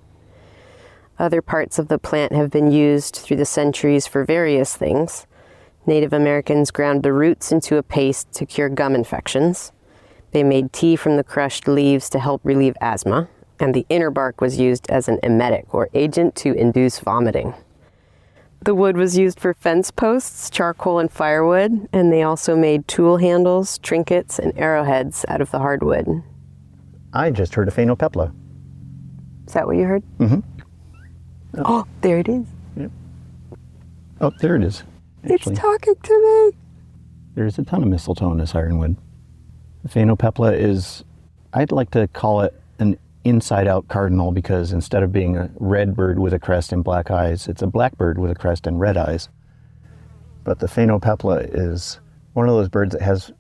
Other parts of the plant have been used through the centuries for various things. Native Americans ground the roots into a paste to cure gum infections. They made tea from the crushed leaves to help relieve asthma, and the inner bark was used as an emetic or agent to induce vomiting. The wood was used for fence posts, charcoal, and firewood, and they also made tool handles, trinkets, and arrowheads out of the hardwood. I just heard a phainopepla. Is that what you heard? Mm-hmm. Oh, there it is. Yep. Oh, there it is. Actually, It's talking to me. there's a ton of mistletoe in this ironwood. The phainopepla is, I'd like to call it an inside-out cardinal because instead of being a red bird with a crest and black eyes, it's a black bird with a crest and red eyes. But the phainopepla is one of those birds that has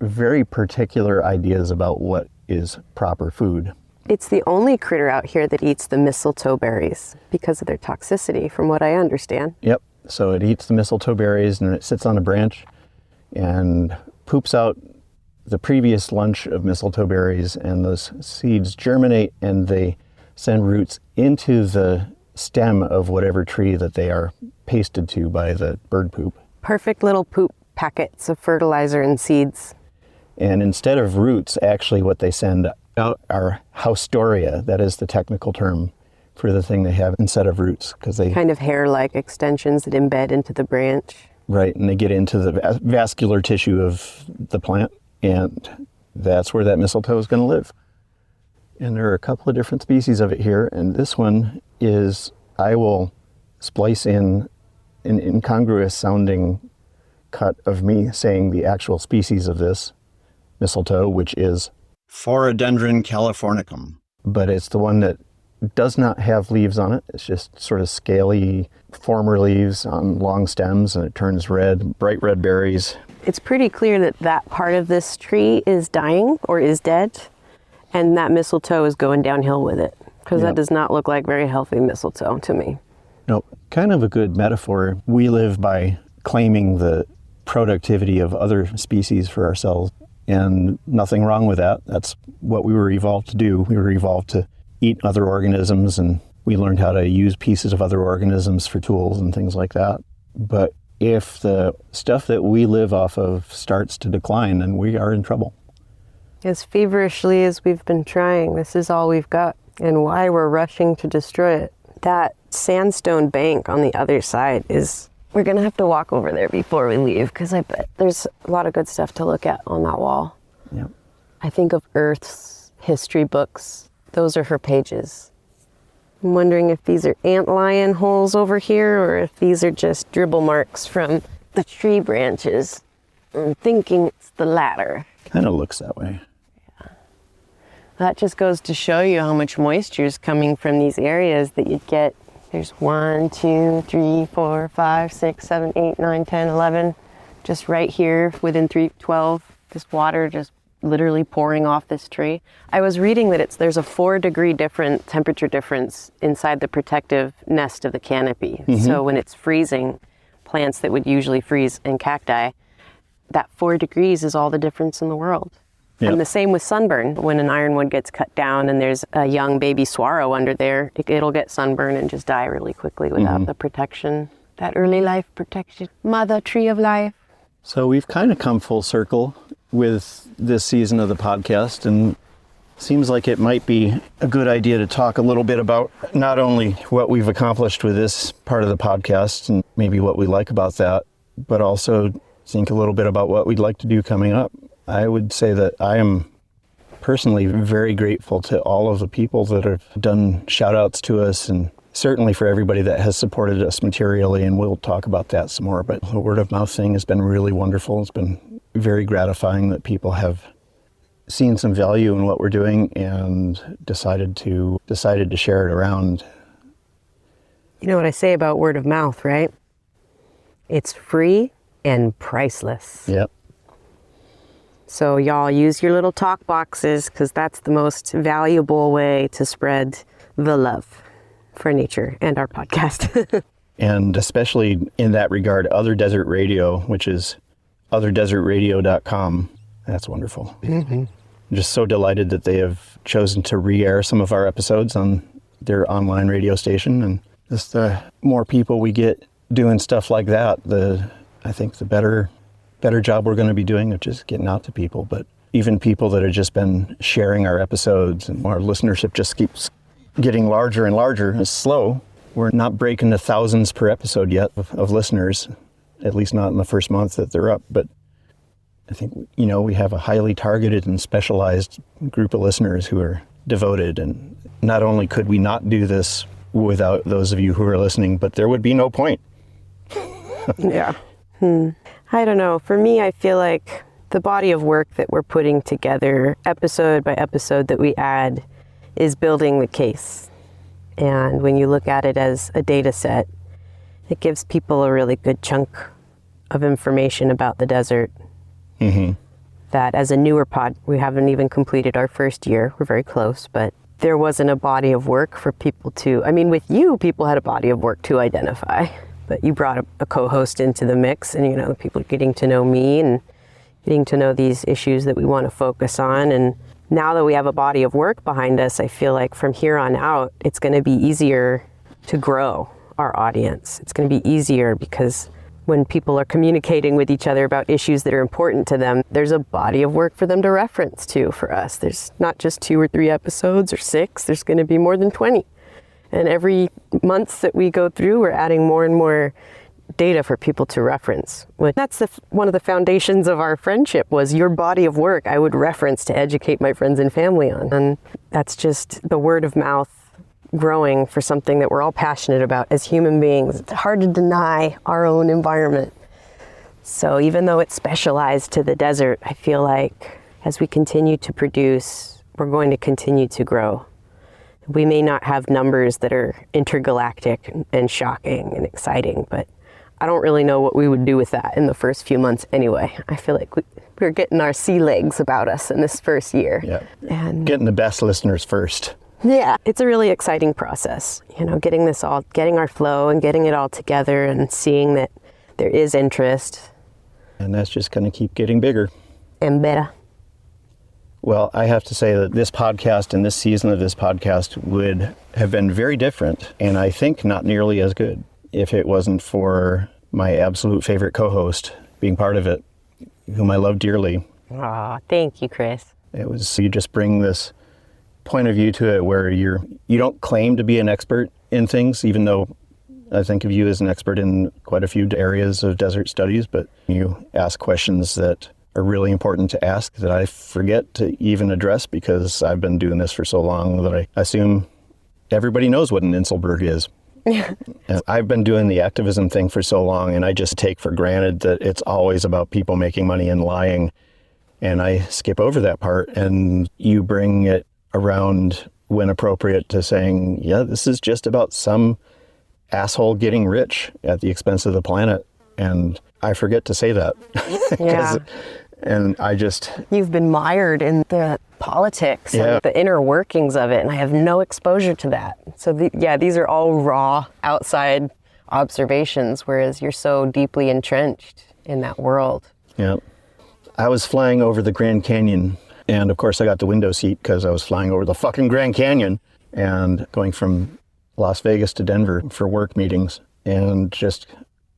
very particular ideas about what is proper food. It's the only critter out here that eats the mistletoe berries because of their toxicity, from what I understand. Yep. So it eats the mistletoe berries and it sits on a branch and poops out the previous lunch of mistletoe berries, and those seeds germinate and they send roots into the stem of whatever tree that they are pasted to by the bird poop. Perfect little poop packets of fertilizer and seeds. And instead of roots, actually what they send out are haustoria. That is the technical term for the thing they have instead of roots, because they Kind of hair-like extensions that embed into the branch. right, and they get into the vascular tissue of the plant, and that's where that mistletoe is going to live. And there are a couple of different species of it here, and this one is, I will splice in an incongruous sounding cut of me saying the actual species of this mistletoe, which is Phoradendron californicum. but it's the one that does not have leaves on it. It's just sort of scaly former leaves on long stems, and it turns red, bright red berries. It's pretty clear that that part of this tree is dying or is dead, and that mistletoe is going downhill with it, because that does not look like very healthy mistletoe to me. No, kind of a good metaphor. We live by claiming the productivity of other species for ourselves, and nothing wrong with that. That's what we were evolved to do. We were evolved to eat other organisms, and we learned how to use pieces of other organisms for tools and things like that. But if the stuff that we live off of starts to decline, then we are in trouble. As feverishly as we've been trying, this is all we've got, and why we're rushing to destroy it. That sandstone bank on the other side is, we're gonna have to walk over there before we leave, because I bet there's a lot of good stuff to look at on that wall. Yep. I think of Earth's history books. Those are her pages. I'm wondering if these are antlion holes over here, or if these are just dribble marks from the tree branches. I'm thinking it's the latter. Kind of looks that way. That just goes to show you how much moisture is coming from these areas that you'd get. There's 1, 2, 3, 4, 5, 6, 7, 8, 9, 10, 11. Just right here within 12, this water just literally pouring off this tree. I was reading that there's a 4-degree temperature difference inside the protective nest of the canopy. So when it's freezing, plants that would usually freeze in cacti, that 4 degrees is all the difference in the world. Yep. And the same with sunburn. When an ironwood gets cut down and there's a young baby saguaro under there, it'll get sunburn and just die really quickly without the protection. That early life protection. Mother tree of life. So we've kind of come full circle with this season of the podcast, and seems like it might be a good idea to talk a little bit about not only what we've accomplished with this part of the podcast and maybe what we like about that, but also think a little bit about what we'd like to do coming up. I would say that I am personally very grateful to all of the people that have done shout outs to us, and certainly for everybody that has supported us materially, and we'll talk about that some more. But the word of mouth thing has been really wonderful. It's been very gratifying that people have seen some value in what we're doing and decided to share it around. You know what I say about word of mouth, right? It's free and priceless. Yep. So y'all use your little talk boxes, because that's the most valuable way to spread the love for nature and our podcast. And especially in that regard, Other Desert Radio, which is otherdesertradio.com. That's wonderful. I'm just so delighted that they have chosen to re-air some of our episodes on their online radio station. And just the more people we get doing stuff like that, I think the better job we're going to be doing of just getting out to people. But even people that have just been sharing our episodes, and our listenership just keeps getting larger and larger. It's slow. We're not breaking the thousands per episode yet of listeners, at least not in the first month that they're up. But I think, we have a highly targeted and specialized group of listeners who are devoted. And not only could we not do this without those of you who are listening, but there would be no point. Yeah. I don't know. For me, I feel like the body of work that we're putting together, episode by episode that we add, is building the case. And when you look at it as a data set, it gives people a really good chunk of information about the desert. That as a newer pod, we haven't even completed our first year. We're very close, but there wasn't a body of work for people to, with you, people had a body of work to identify. But you brought a co-host into the mix, and people getting to know me and getting to know these issues that we want to focus on. And now that we have a body of work behind us, I feel like from here on out, it's going to be easier to grow our audience. It's going to be easier because when people are communicating with each other about issues that are important to them, there's a body of work for them to reference to for us. There's not just 2 or 3 episodes or 6, there's going to be more than 20. And every month that we go through, we're adding more and more data for people to reference. That's one of the foundations of our friendship, was your body of work I would reference to educate my friends and family on. And that's just the word of mouth growing for something that we're all passionate about as human beings. It's hard to deny our own environment. So even though it's specialized to the desert, I feel like as we continue to produce, we're going to continue to grow. We may not have numbers that are intergalactic and shocking and exciting, but I don't really know what we would do with that in the first few months anyway. I feel like we're getting our sea legs about us in this first year. Yeah. And Getting the best listeners first. yeah, it's a really exciting process, getting our flow and getting it all together and seeing that there is interest. And that's just going to keep getting bigger. And better. Well, I have to say that this podcast and this season of this podcast would have been very different, and I think not nearly as good if it wasn't for my absolute favorite co-host being part of it, whom I love dearly. Aw, thank you, Chris. You just bring this point of view to it where you don't claim to be an expert in things, even though I think of you as an expert in quite a few areas of desert studies, but you ask questions that are really important to ask that I forget to even address because I've been doing this for so long that I assume everybody knows what an Inselberg is. And I've been doing the activism thing for so long, and I just take for granted that it's always about people making money and lying. And I skip over that part, and you bring it around when appropriate to saying, yeah, this is just about some asshole getting rich at the expense of the planet. And I forget to say that. Yeah. And You've been mired in the politics and the inner workings of it, and I have no exposure to that. So these are all raw outside observations, whereas you're so deeply entrenched in that world. Yeah. I was flying over the Grand Canyon, and of course I got the window seat because I was flying over the fucking Grand Canyon and going from Las Vegas to Denver for work meetings, and just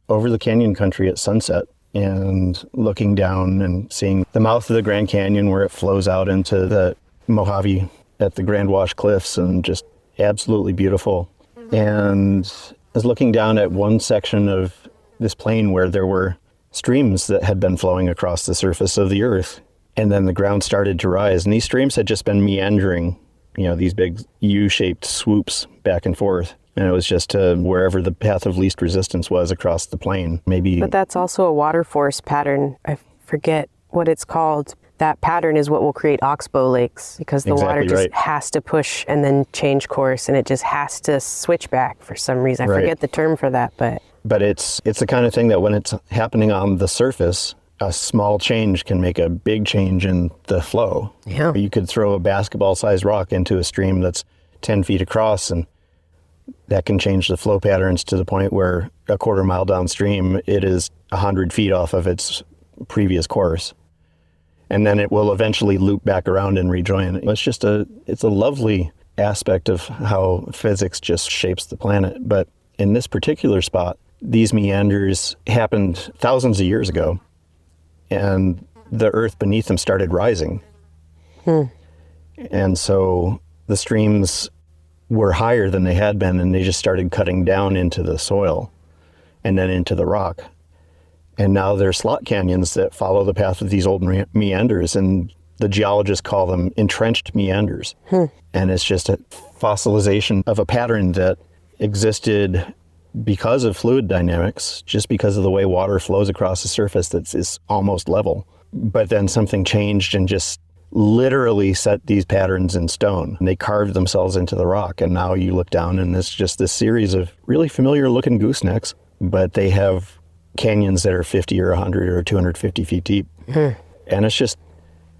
over the canyon country at sunset and looking down and seeing the mouth of the Grand Canyon where it flows out into the Mojave at the Grand Wash Cliffs, and just absolutely beautiful. And I was looking down at one section of this plain where there were streams that had been flowing across the surface of the earth. And then the ground started to rise, and these streams had just been meandering, these big U-shaped swoops back and forth. And it was just wherever the path of least resistance was across the plain. But that's also a water force pattern. I forget what it's called. That pattern is what will create oxbow lakes, because the water just has to push and then change course, and it just has to switch back for some reason. I forget the term for that, but it's the kind of thing that when it's happening on the surface, a small change can make a big change in the flow. Yeah. You could throw a basketball-sized rock into a stream that's 10 feet across, and that can change the flow patterns to the point where a quarter mile downstream, it is 100 feet off of its previous course. And then it will eventually loop back around and rejoin. It's a lovely aspect of how physics just shapes the planet. But in this particular spot, these meanders happened thousands of years ago, and the earth beneath them started rising. And so the streams were higher than they had been, and they just started cutting down into the soil and then into the rock. And now they're slot canyons that follow the path of these old meanders, and the geologists call them entrenched meanders. And it's just a fossilization of a pattern that existed because of fluid dynamics, just because of the way water flows across the surface that is almost level. But then something changed and just literally set these patterns in stone. And they carved themselves into the rock, and now you look down and it's just this series of really familiar looking goosenecks, but they have canyons that are 50 or 100 or 250 feet deep. And it's just,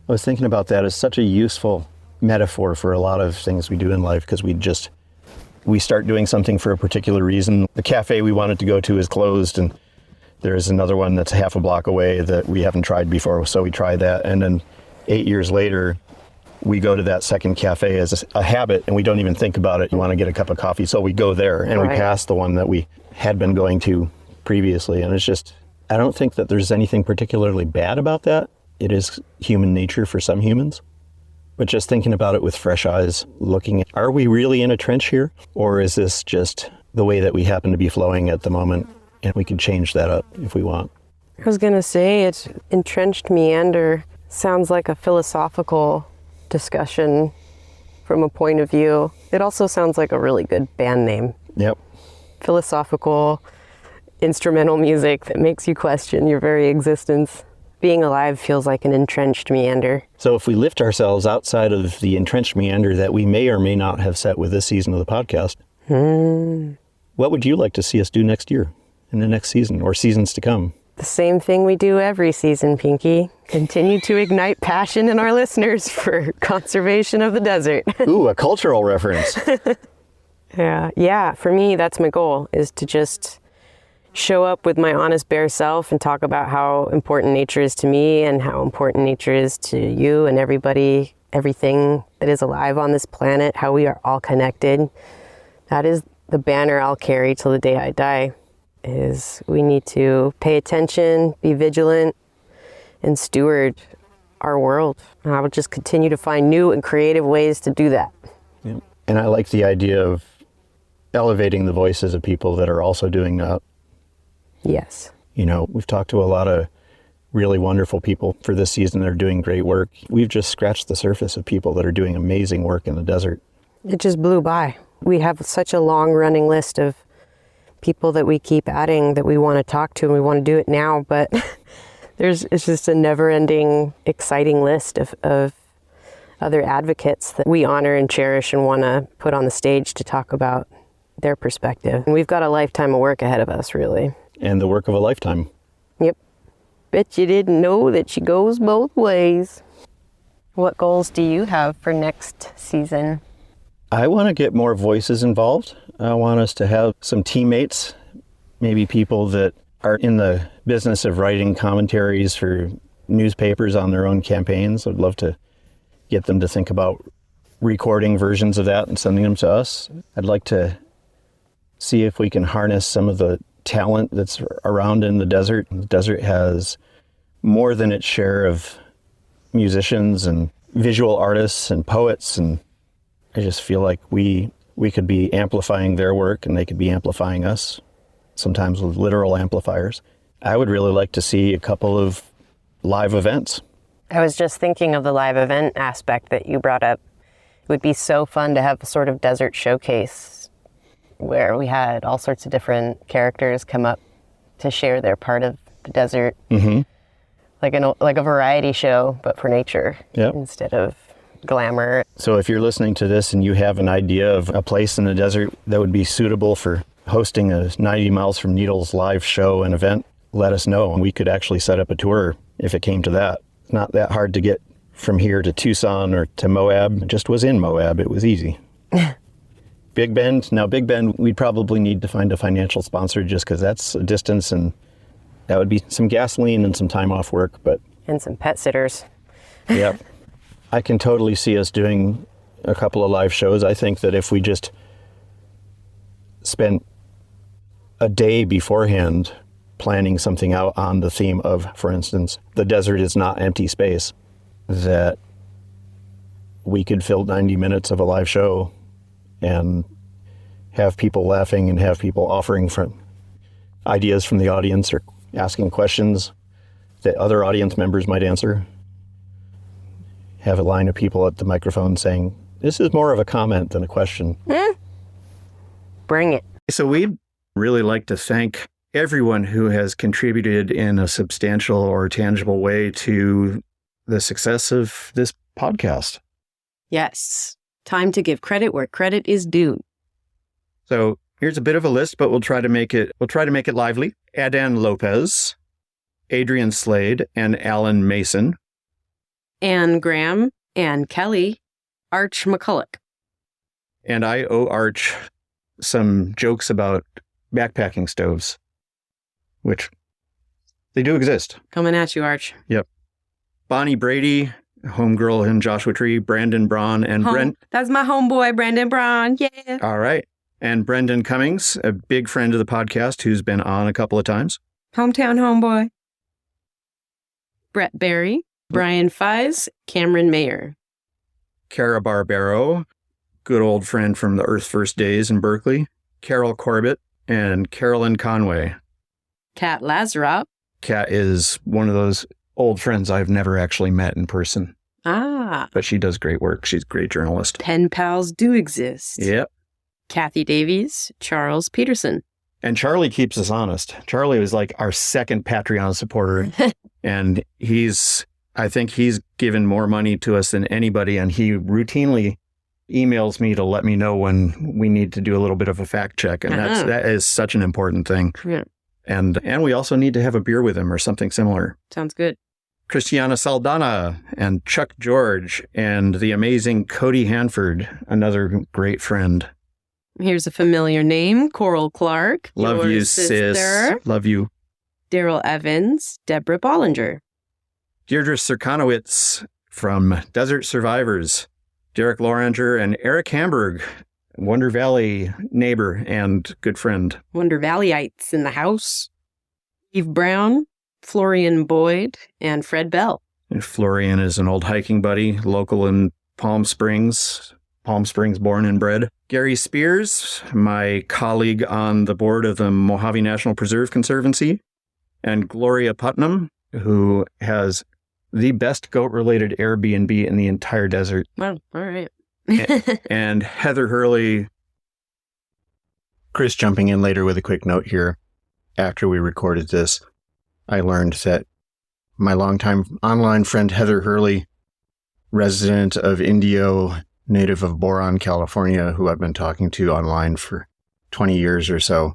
I was thinking about that as such a useful metaphor for a lot of things we do in life, because we start doing something for a particular reason. The cafe we wanted to go to is closed, and there's another one that's half a block away that we haven't tried before, so we try that. And then 8 years later, we go to that second cafe as a habit, and we don't even think about it. You want to get a cup of coffee, so we go there, and we pass the one that we had been going to previously. And it's just, I don't think that there's anything particularly bad about that. It is human nature for some humans. But just thinking about it with fresh eyes, looking at, are we really in a trench here? Or is this just the way that we happen to be flowing at the moment? And we can change that up if we want. I was going to say, it's entrenched meander sounds like a philosophical discussion from a point of view. It also sounds like a really good band name. Yep. Philosophical instrumental music that makes you question your very existence. Being alive feels like an entrenched meander. So if we lift ourselves outside of the entrenched meander that we may or may not have set with this season of the podcast, what would you like to see us do next year, in the next season, or seasons to come? The same thing we do every season, Pinky. Continue to ignite passion in our listeners for conservation of the desert. Ooh, a cultural reference. Yeah, for me, that's my goal, is to just show up with my honest, bare self and talk about how important nature is to me and how important nature is to you and everybody, everything that is alive on this planet, how we are all connected. That is the banner I'll carry till the day I die, is we need to pay attention, be vigilant, and steward our world. And I will just continue to find new and creative ways to do that. Yeah. And I like the idea of elevating the voices of people that are also doing that. Yes. You know, we've talked to a lot of really wonderful people for this season that are doing great work. We've just scratched the surface of people that are doing amazing work in the desert. It just blew by. We have such a long running list of people that we keep adding that we want to talk to, and we want to do it now, but it's just a never ending, exciting list of other advocates that we honor and cherish and want to put on the stage to talk about their perspective. And we've got a lifetime of work ahead of us, really. And the work of a lifetime. Yep. Bet you didn't know that she goes both ways. What goals do you have for next season? I want to get more voices involved. I want us to have some teammates, maybe people that are in the business of writing commentaries for newspapers on their own campaigns. I'd love to get them to think about recording versions of that and sending them to us. I'd like to see if we can harness some of the talent that's around in the desert. The desert has more than its share of musicians and visual artists and poets, and I just feel like we could be amplifying their work and they could be amplifying us, sometimes with literal amplifiers. I would really like to see a couple of live events. I was just thinking of the live event aspect that you brought up. It would be so fun to have a sort of desert showcase where we had all sorts of different characters come up to share their part of the desert. Mm-hmm. Like a variety show, but for nature. Yep. Instead of glamour. So if you're listening to this and you have an idea of a place in the desert that would be suitable for hosting a 90 Miles from Needles live show and event, let us know, and we could actually set up a tour if it came to that. It's not that hard to get from here to Tucson or to Moab. It just was in Moab. It was easy. Big Bend. Now, Big Bend, we'd probably need to find a financial sponsor just because that's a distance, and that would be some gasoline and some time off work. But and some pet sitters. Yeah. I can totally see us doing a couple of live shows. I think that if we just spent a day beforehand planning something out on the theme of, for instance, the desert is not empty space, that we could fill 90 minutes of a live show and have people laughing and have people offering from ideas from the audience or asking questions that other audience members might answer. Have a line of people at the microphone saying, this is more of a comment than a question. Bring it. So we'd really like to thank everyone who has contributed in a substantial or tangible way to the success of this podcast. Yes. Time to give credit where credit is due. So here's a bit of a list, but we'll try to make it lively. Adan Lopez, Adrian Slade, and Alan Mason. Anne Graham, Anne Kelly, Arch McCulloch. And I owe Arch some jokes about backpacking stoves, which they do exist. Coming at you, Arch. Yep. Bonnie Brady, homegirl in Joshua Tree, Brandon Braun, and Brent. That's my homeboy, Brandon Braun. Yeah. All right. And Brendan Cummings, a big friend of the podcast who's been on a couple of times. Hometown homeboy. Brett Berry, Brian Fies, Cameron Mayer. Cara Barbero, good old friend from the Earth First days in Berkeley. Carol Corbett and Carolyn Conway. Kat Lazarop. Kat is one of those old friends I've never actually met in person. Ah. But she does great work. She's a great journalist. Pen pals do exist. Yep. Kathy Davies, Charles Peterson. And Charlie keeps us honest. Charlie was like our second Patreon supporter. And I think he's given more money to us than anybody. And he routinely emails me to let me know when we need to do a little bit of a fact check. And that is such an important thing. Yeah. And we also need to have a beer with him or something similar. Sounds good. Christiana Saldana and Chuck George and the amazing Cody Hanford, another great friend. Here's a familiar name, Coral Clark. Love your you, sister, sis. Love you. Daryl Evans, Deborah Bollinger. Deirdre Sirkanowitz from Desert Survivors. Derek Loranger and Eric Hamburg, Wonder Valley neighbor and good friend. Wonder Valleyites in the house. Steve Brown, Florian Boyd, and Fred Bell. And Florian is an old hiking buddy, local in Palm Springs born and bred. Gary Spears, my colleague on the board of the Mojave National Preserve Conservancy. And Gloria Putnam, who has the best goat-related Airbnb in the entire desert. Well, all right. And Heather Hurley. Chris jumping in later with a quick note here. After we recorded this, I learned that my longtime online friend Heather Hurley, resident of Indio, native of Boron, California, who I've been talking to online for 20 years or so,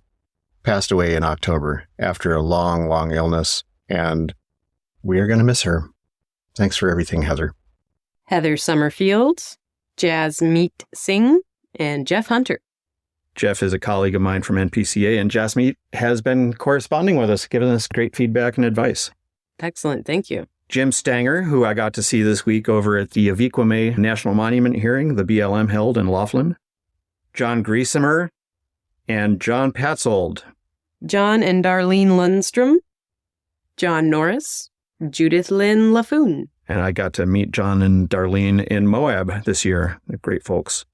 passed away in October after a long, long illness. And we are going to miss her. Thanks for everything, Heather. Heather Summerfield, Jasmeet Singh, and Jeff Hunter. Jeff is a colleague of mine from NPCA, and Jasmeet has been corresponding with us, giving us great feedback and advice. Excellent. Thank you. Jim Stanger, who I got to see this week over at the Aviquame National Monument hearing the BLM held in Laughlin. John Griesemer and John Patzold. John and Darlene Lundstrom. John Norris. Judith Lynn Laffoon. And I got to meet John and Darlene in Moab this year. They're great folks.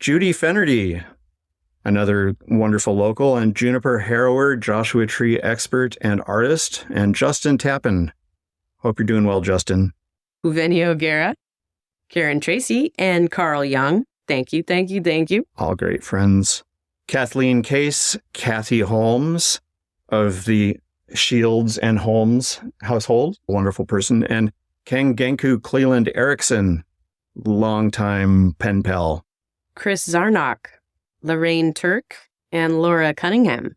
Judy Fennerty, another wonderful local, and Juniper Harrower, Joshua Tree expert and artist, and Justin Tappan. Hope you're doing well, Justin. Uvenio Guerra, Karen Tracy, and Carl Young. Thank you, thank you, thank you. All great friends. Kathleen Case, Kathy Holmes of the Shields and Holmes household, wonderful person, and Kang Genku Cleland Erickson, longtime pen pal. Chris Zarnock, Lorraine Turk, and Laura Cunningham.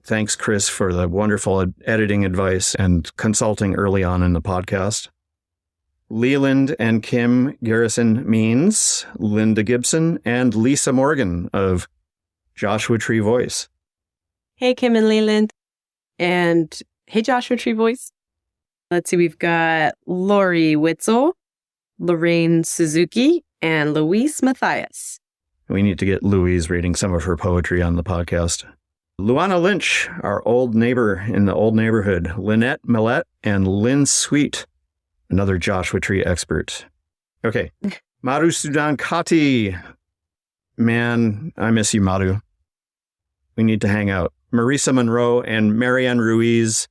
Thanks, Chris, for the wonderful editing advice and consulting early on in the podcast. Leland and Kim Garrison Means, Linda Gibson, and Lisa Morgan of Joshua Tree Voice. Hey, Kim and Leland. And hey, Joshua Tree Voice. Let's see, we've got Lori Witzel, Lorraine Suzuki, and Louise Matthias. We need to get Louise reading some of her poetry on the podcast. Luana Lynch, our old neighbor in the old neighborhood. Lynette Millette and Lynn Sweet, another Joshua Tree expert. Okay. Maru Sudan Kati. Man, I miss you, Maru. We need to hang out. Marisa Monroe and Marianne Ruiz,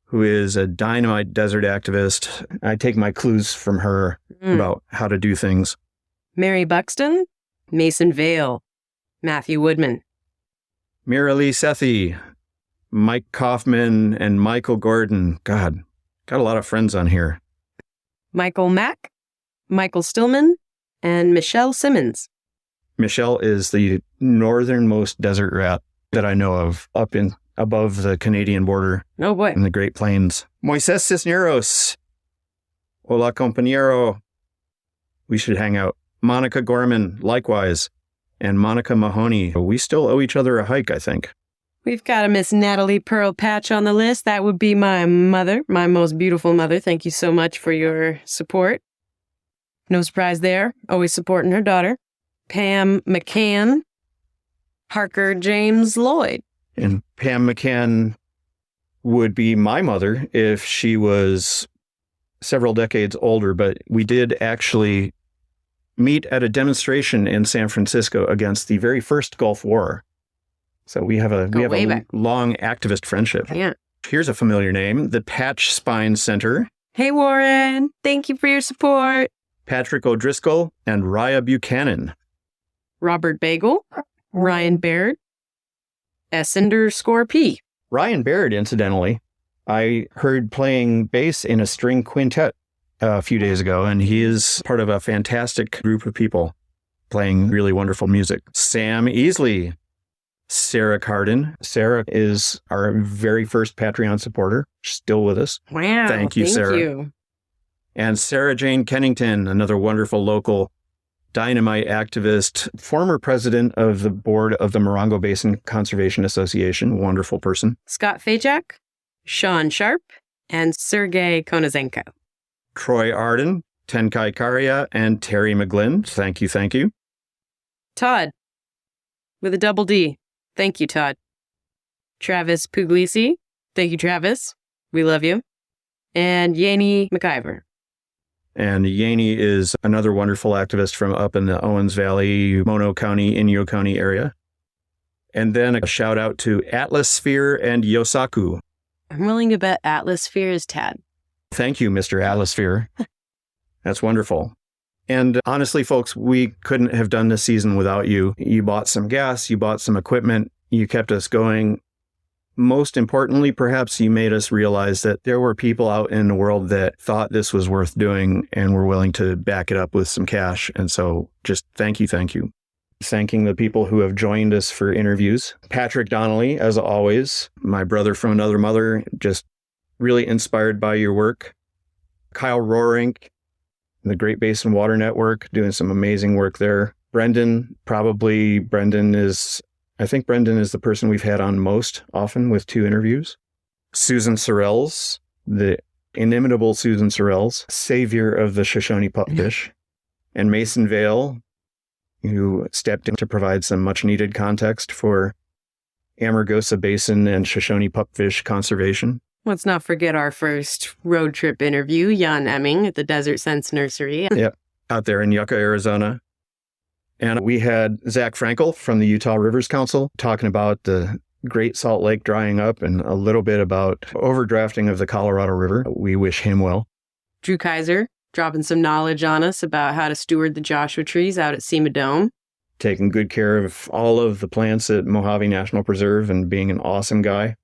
who is a dynamite desert activist. I take my clues from her about how to do things. Mary Buxton, Mason Vale, Matthew Woodman. Miralee Sethi, Mike Kaufman, and Michael Gordon. God, got a lot of friends on here. Michael Mack, Michael Stillman, and Michelle Simmons. Michelle is the northernmost desert rat that I know of, up in above the Canadian border. Oh boy. In the Great Plains. Moises Cisneros. Hola, compañero. We should hang out. Monica Gorman, likewise. And Monica Mahoney. We still owe each other a hike, I think. We've got a Miss Natalie Pearl Patch on the list. That would be my mother, my most beautiful mother. Thank you so much for your support. No surprise there. Always supporting her daughter. Pam McCann. Harker James Lloyd. And Pam McCann would be my mother if she was several decades older, but we did actually meet at a demonstration in San Francisco against the very first Gulf War. So we have a long activist friendship. Yeah. Here's a familiar name, the Patch Spine Center. Hey, Warren. Thank you for your support. Patrick O'Driscoll and Raya Buchanan. Robert Bagel, Ryan Baird, S_P. Ryan Baird, incidentally, I heard playing bass in a string quintet a few days ago, and he is part of a fantastic group of people playing really wonderful music. Sam Easley, Sarah Carden. Sarah is our very first Patreon supporter, still with us. Wow. Thank you, Sarah. And Sarah Jane Kennington, another wonderful local dynamite activist, former president of the board of the Morongo Basin Conservation Association, wonderful person. Scott Fajak, Sean Sharp, and Sergei Konazenko. Troy Arden, Tenkai Karia, and Terry McGlynn. Thank you, thank you. Todd, with a double D. Thank you, Todd. Travis Puglisi. Thank you, Travis. We love you. And Yanni McIver. And Yanni is another wonderful activist from up in the Owens Valley, Mono County, Inyo County area. And then a shout out to Atlasphere and Yosaku. I'm willing to bet Atlasphere is Tad. Thank you, Mr. Atlasphere. That's wonderful. And honestly, folks, we couldn't have done this season without you. You bought some gas, you bought some equipment, you kept us going. Most importantly, perhaps you made us realize that there were people out in the world that thought this was worth doing and were willing to back it up with some cash. And so just thank you, thank you. Thanking the people who have joined us for interviews. Patrick Donnelly, as always, my brother from another mother, just really inspired by your work. Kyle Rohrink, the Great Basin Water Network, doing some amazing work there. Brendan is the person we've had on most often with 2 interviews. Susan Sorrells, the inimitable Susan Sorrells, savior of the Shoshone pupfish. And Mason Vale, who stepped in to provide some much needed context for Amargosa Basin and Shoshone pupfish conservation. Let's not forget our first road trip interview, Jan Emming at the Desert Sense Nursery. Yep, out there in Yucca, Arizona. And we had Zach Frankel from the Utah Rivers Council talking about the Great Salt Lake drying up and a little bit about overdrafting of the Colorado River. We wish him well. Drew Kaiser dropping some knowledge on us about how to steward the Joshua trees out at Sema Dome. Taking good care of all of the plants at Mojave National Preserve and being an awesome guy.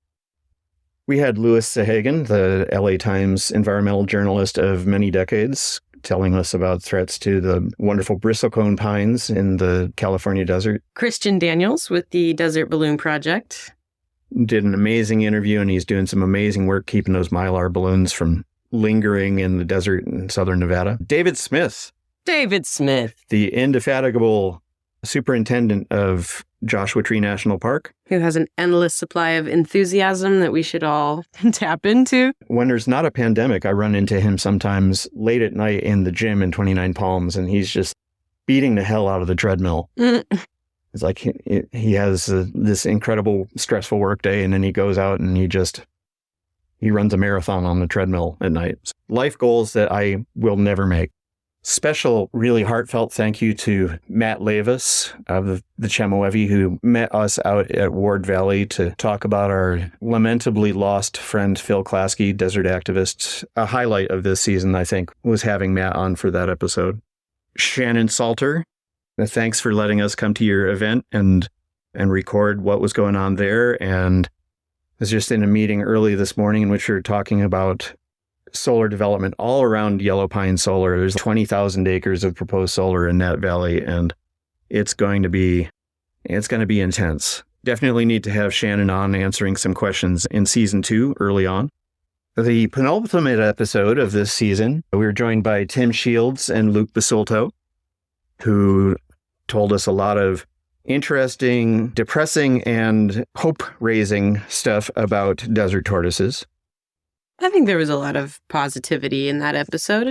We had Louis Sahagan, the LA Times environmental journalist of many decades, telling us about threats to the wonderful bristlecone pines in the California desert. Christian Daniels with the Desert Balloon Project. Did an amazing interview, and he's doing some amazing work keeping those mylar balloons from lingering in the desert in southern Nevada. David Smith, the indefatigable superintendent of Joshua Tree National Park, who has an endless supply of enthusiasm that we should all tap into. When there's not a pandemic, I run into him sometimes late at night in the gym in 29 Palms, and he's just beating the hell out of the treadmill. It's like he has this incredible stressful work day, and then he goes out and he runs a marathon on the treadmill at night. Life goals that I will never make. Special, really heartfelt thank you to Matt Lavis of the Chemehuevi, who met us out at Ward Valley to talk about our lamentably lost friend Phil Klasky, desert activist. A highlight of this season, I think, was having Matt on for that episode. Shannon Salter, thanks for letting us come to your event and record what was going on there. And I was just in a meeting early this morning in which we were talking about solar development all around Yellow Pine Solar. There's 20,000 acres of proposed solar in that valley, and it's going to be intense. Definitely need to have Shannon on answering some questions in season 2 early on. The penultimate episode of this season, we were joined by Tim Shields and Luke Basulto, who told us a lot of interesting, depressing, and hope-raising stuff about desert tortoises. I think there was a lot of positivity in that episode.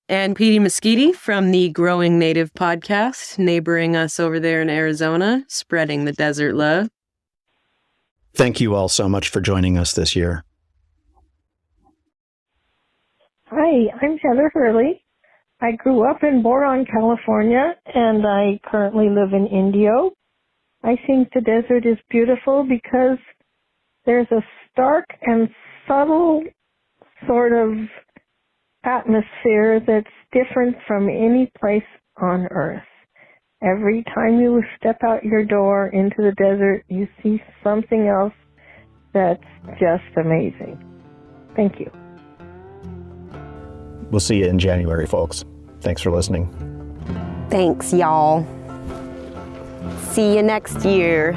And Petey Mesquite from the Growing Native podcast, neighboring us over there in Arizona, spreading the desert love. Thank you all so much for joining us this year. Hi, I'm Heather Hurley. I grew up in Boron, California, and I currently live in Indio. I think the desert is beautiful because there's a stark and subtle sort of atmosphere that's different from any place on Earth. Every time you step out your door into the desert, you see something else that's just amazing. Thank you. We'll see you in January, folks. Thanks for listening. Thanks, y'all. See you next year.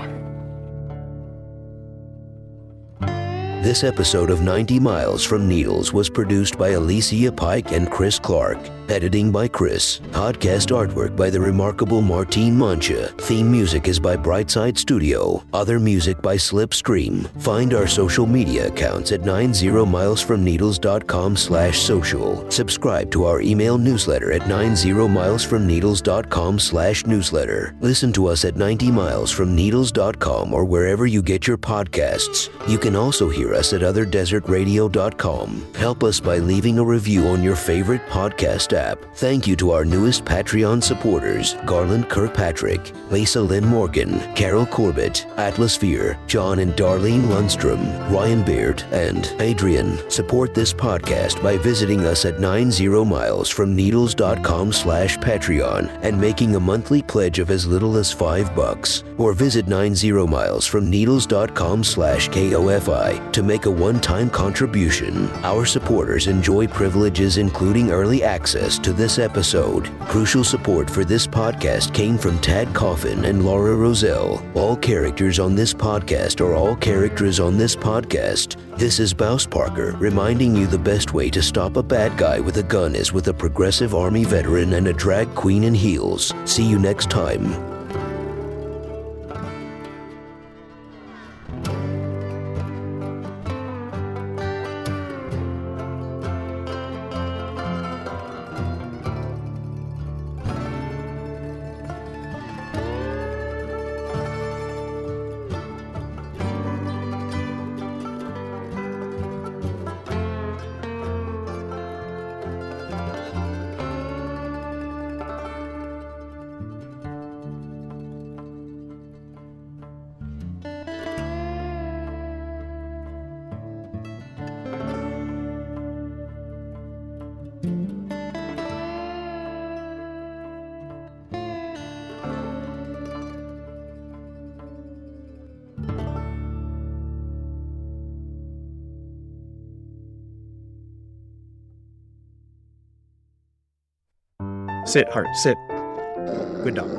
This episode of 90 Miles from Needles was produced by Alicia Pike and Chris Clark. Editing by Chris. Podcast artwork by the remarkable Martine Mancha. Theme music is by Brightside Studio. Other music by Slipstream. Find our social media accounts at 90milesfromneedles.com/social. Subscribe to our email newsletter at 90milesfromneedles.com/newsletter. Listen to us at 90milesfromneedles.com or wherever you get your podcasts. You can also hear us at otherdesertradio.com. Help us by leaving a review on your favorite podcast app. Thank you to our newest Patreon supporters, Garland Kirkpatrick, Lisa Lynn Morgan, Carol Corbett, Atlasphere, John and Darlene Lundstrom, Ryan Beard, and Adrian. Support this podcast by visiting us at 90milesfromneedles.com/Patreon and making a monthly pledge of as little as $5, or visit 90milesfromneedles.com/KOFI to make a one-time contribution. Our supporters enjoy privileges including early access to this episode. Crucial support for this podcast came from Tad Coffin and Laura Roselle. All characters on this podcast are all characters on this podcast. This is Bouse Parker reminding you the best way to stop a bad guy with a gun is with a progressive Army veteran and a drag queen in heels. See you next time. Sit, Hart, sit. Good dog.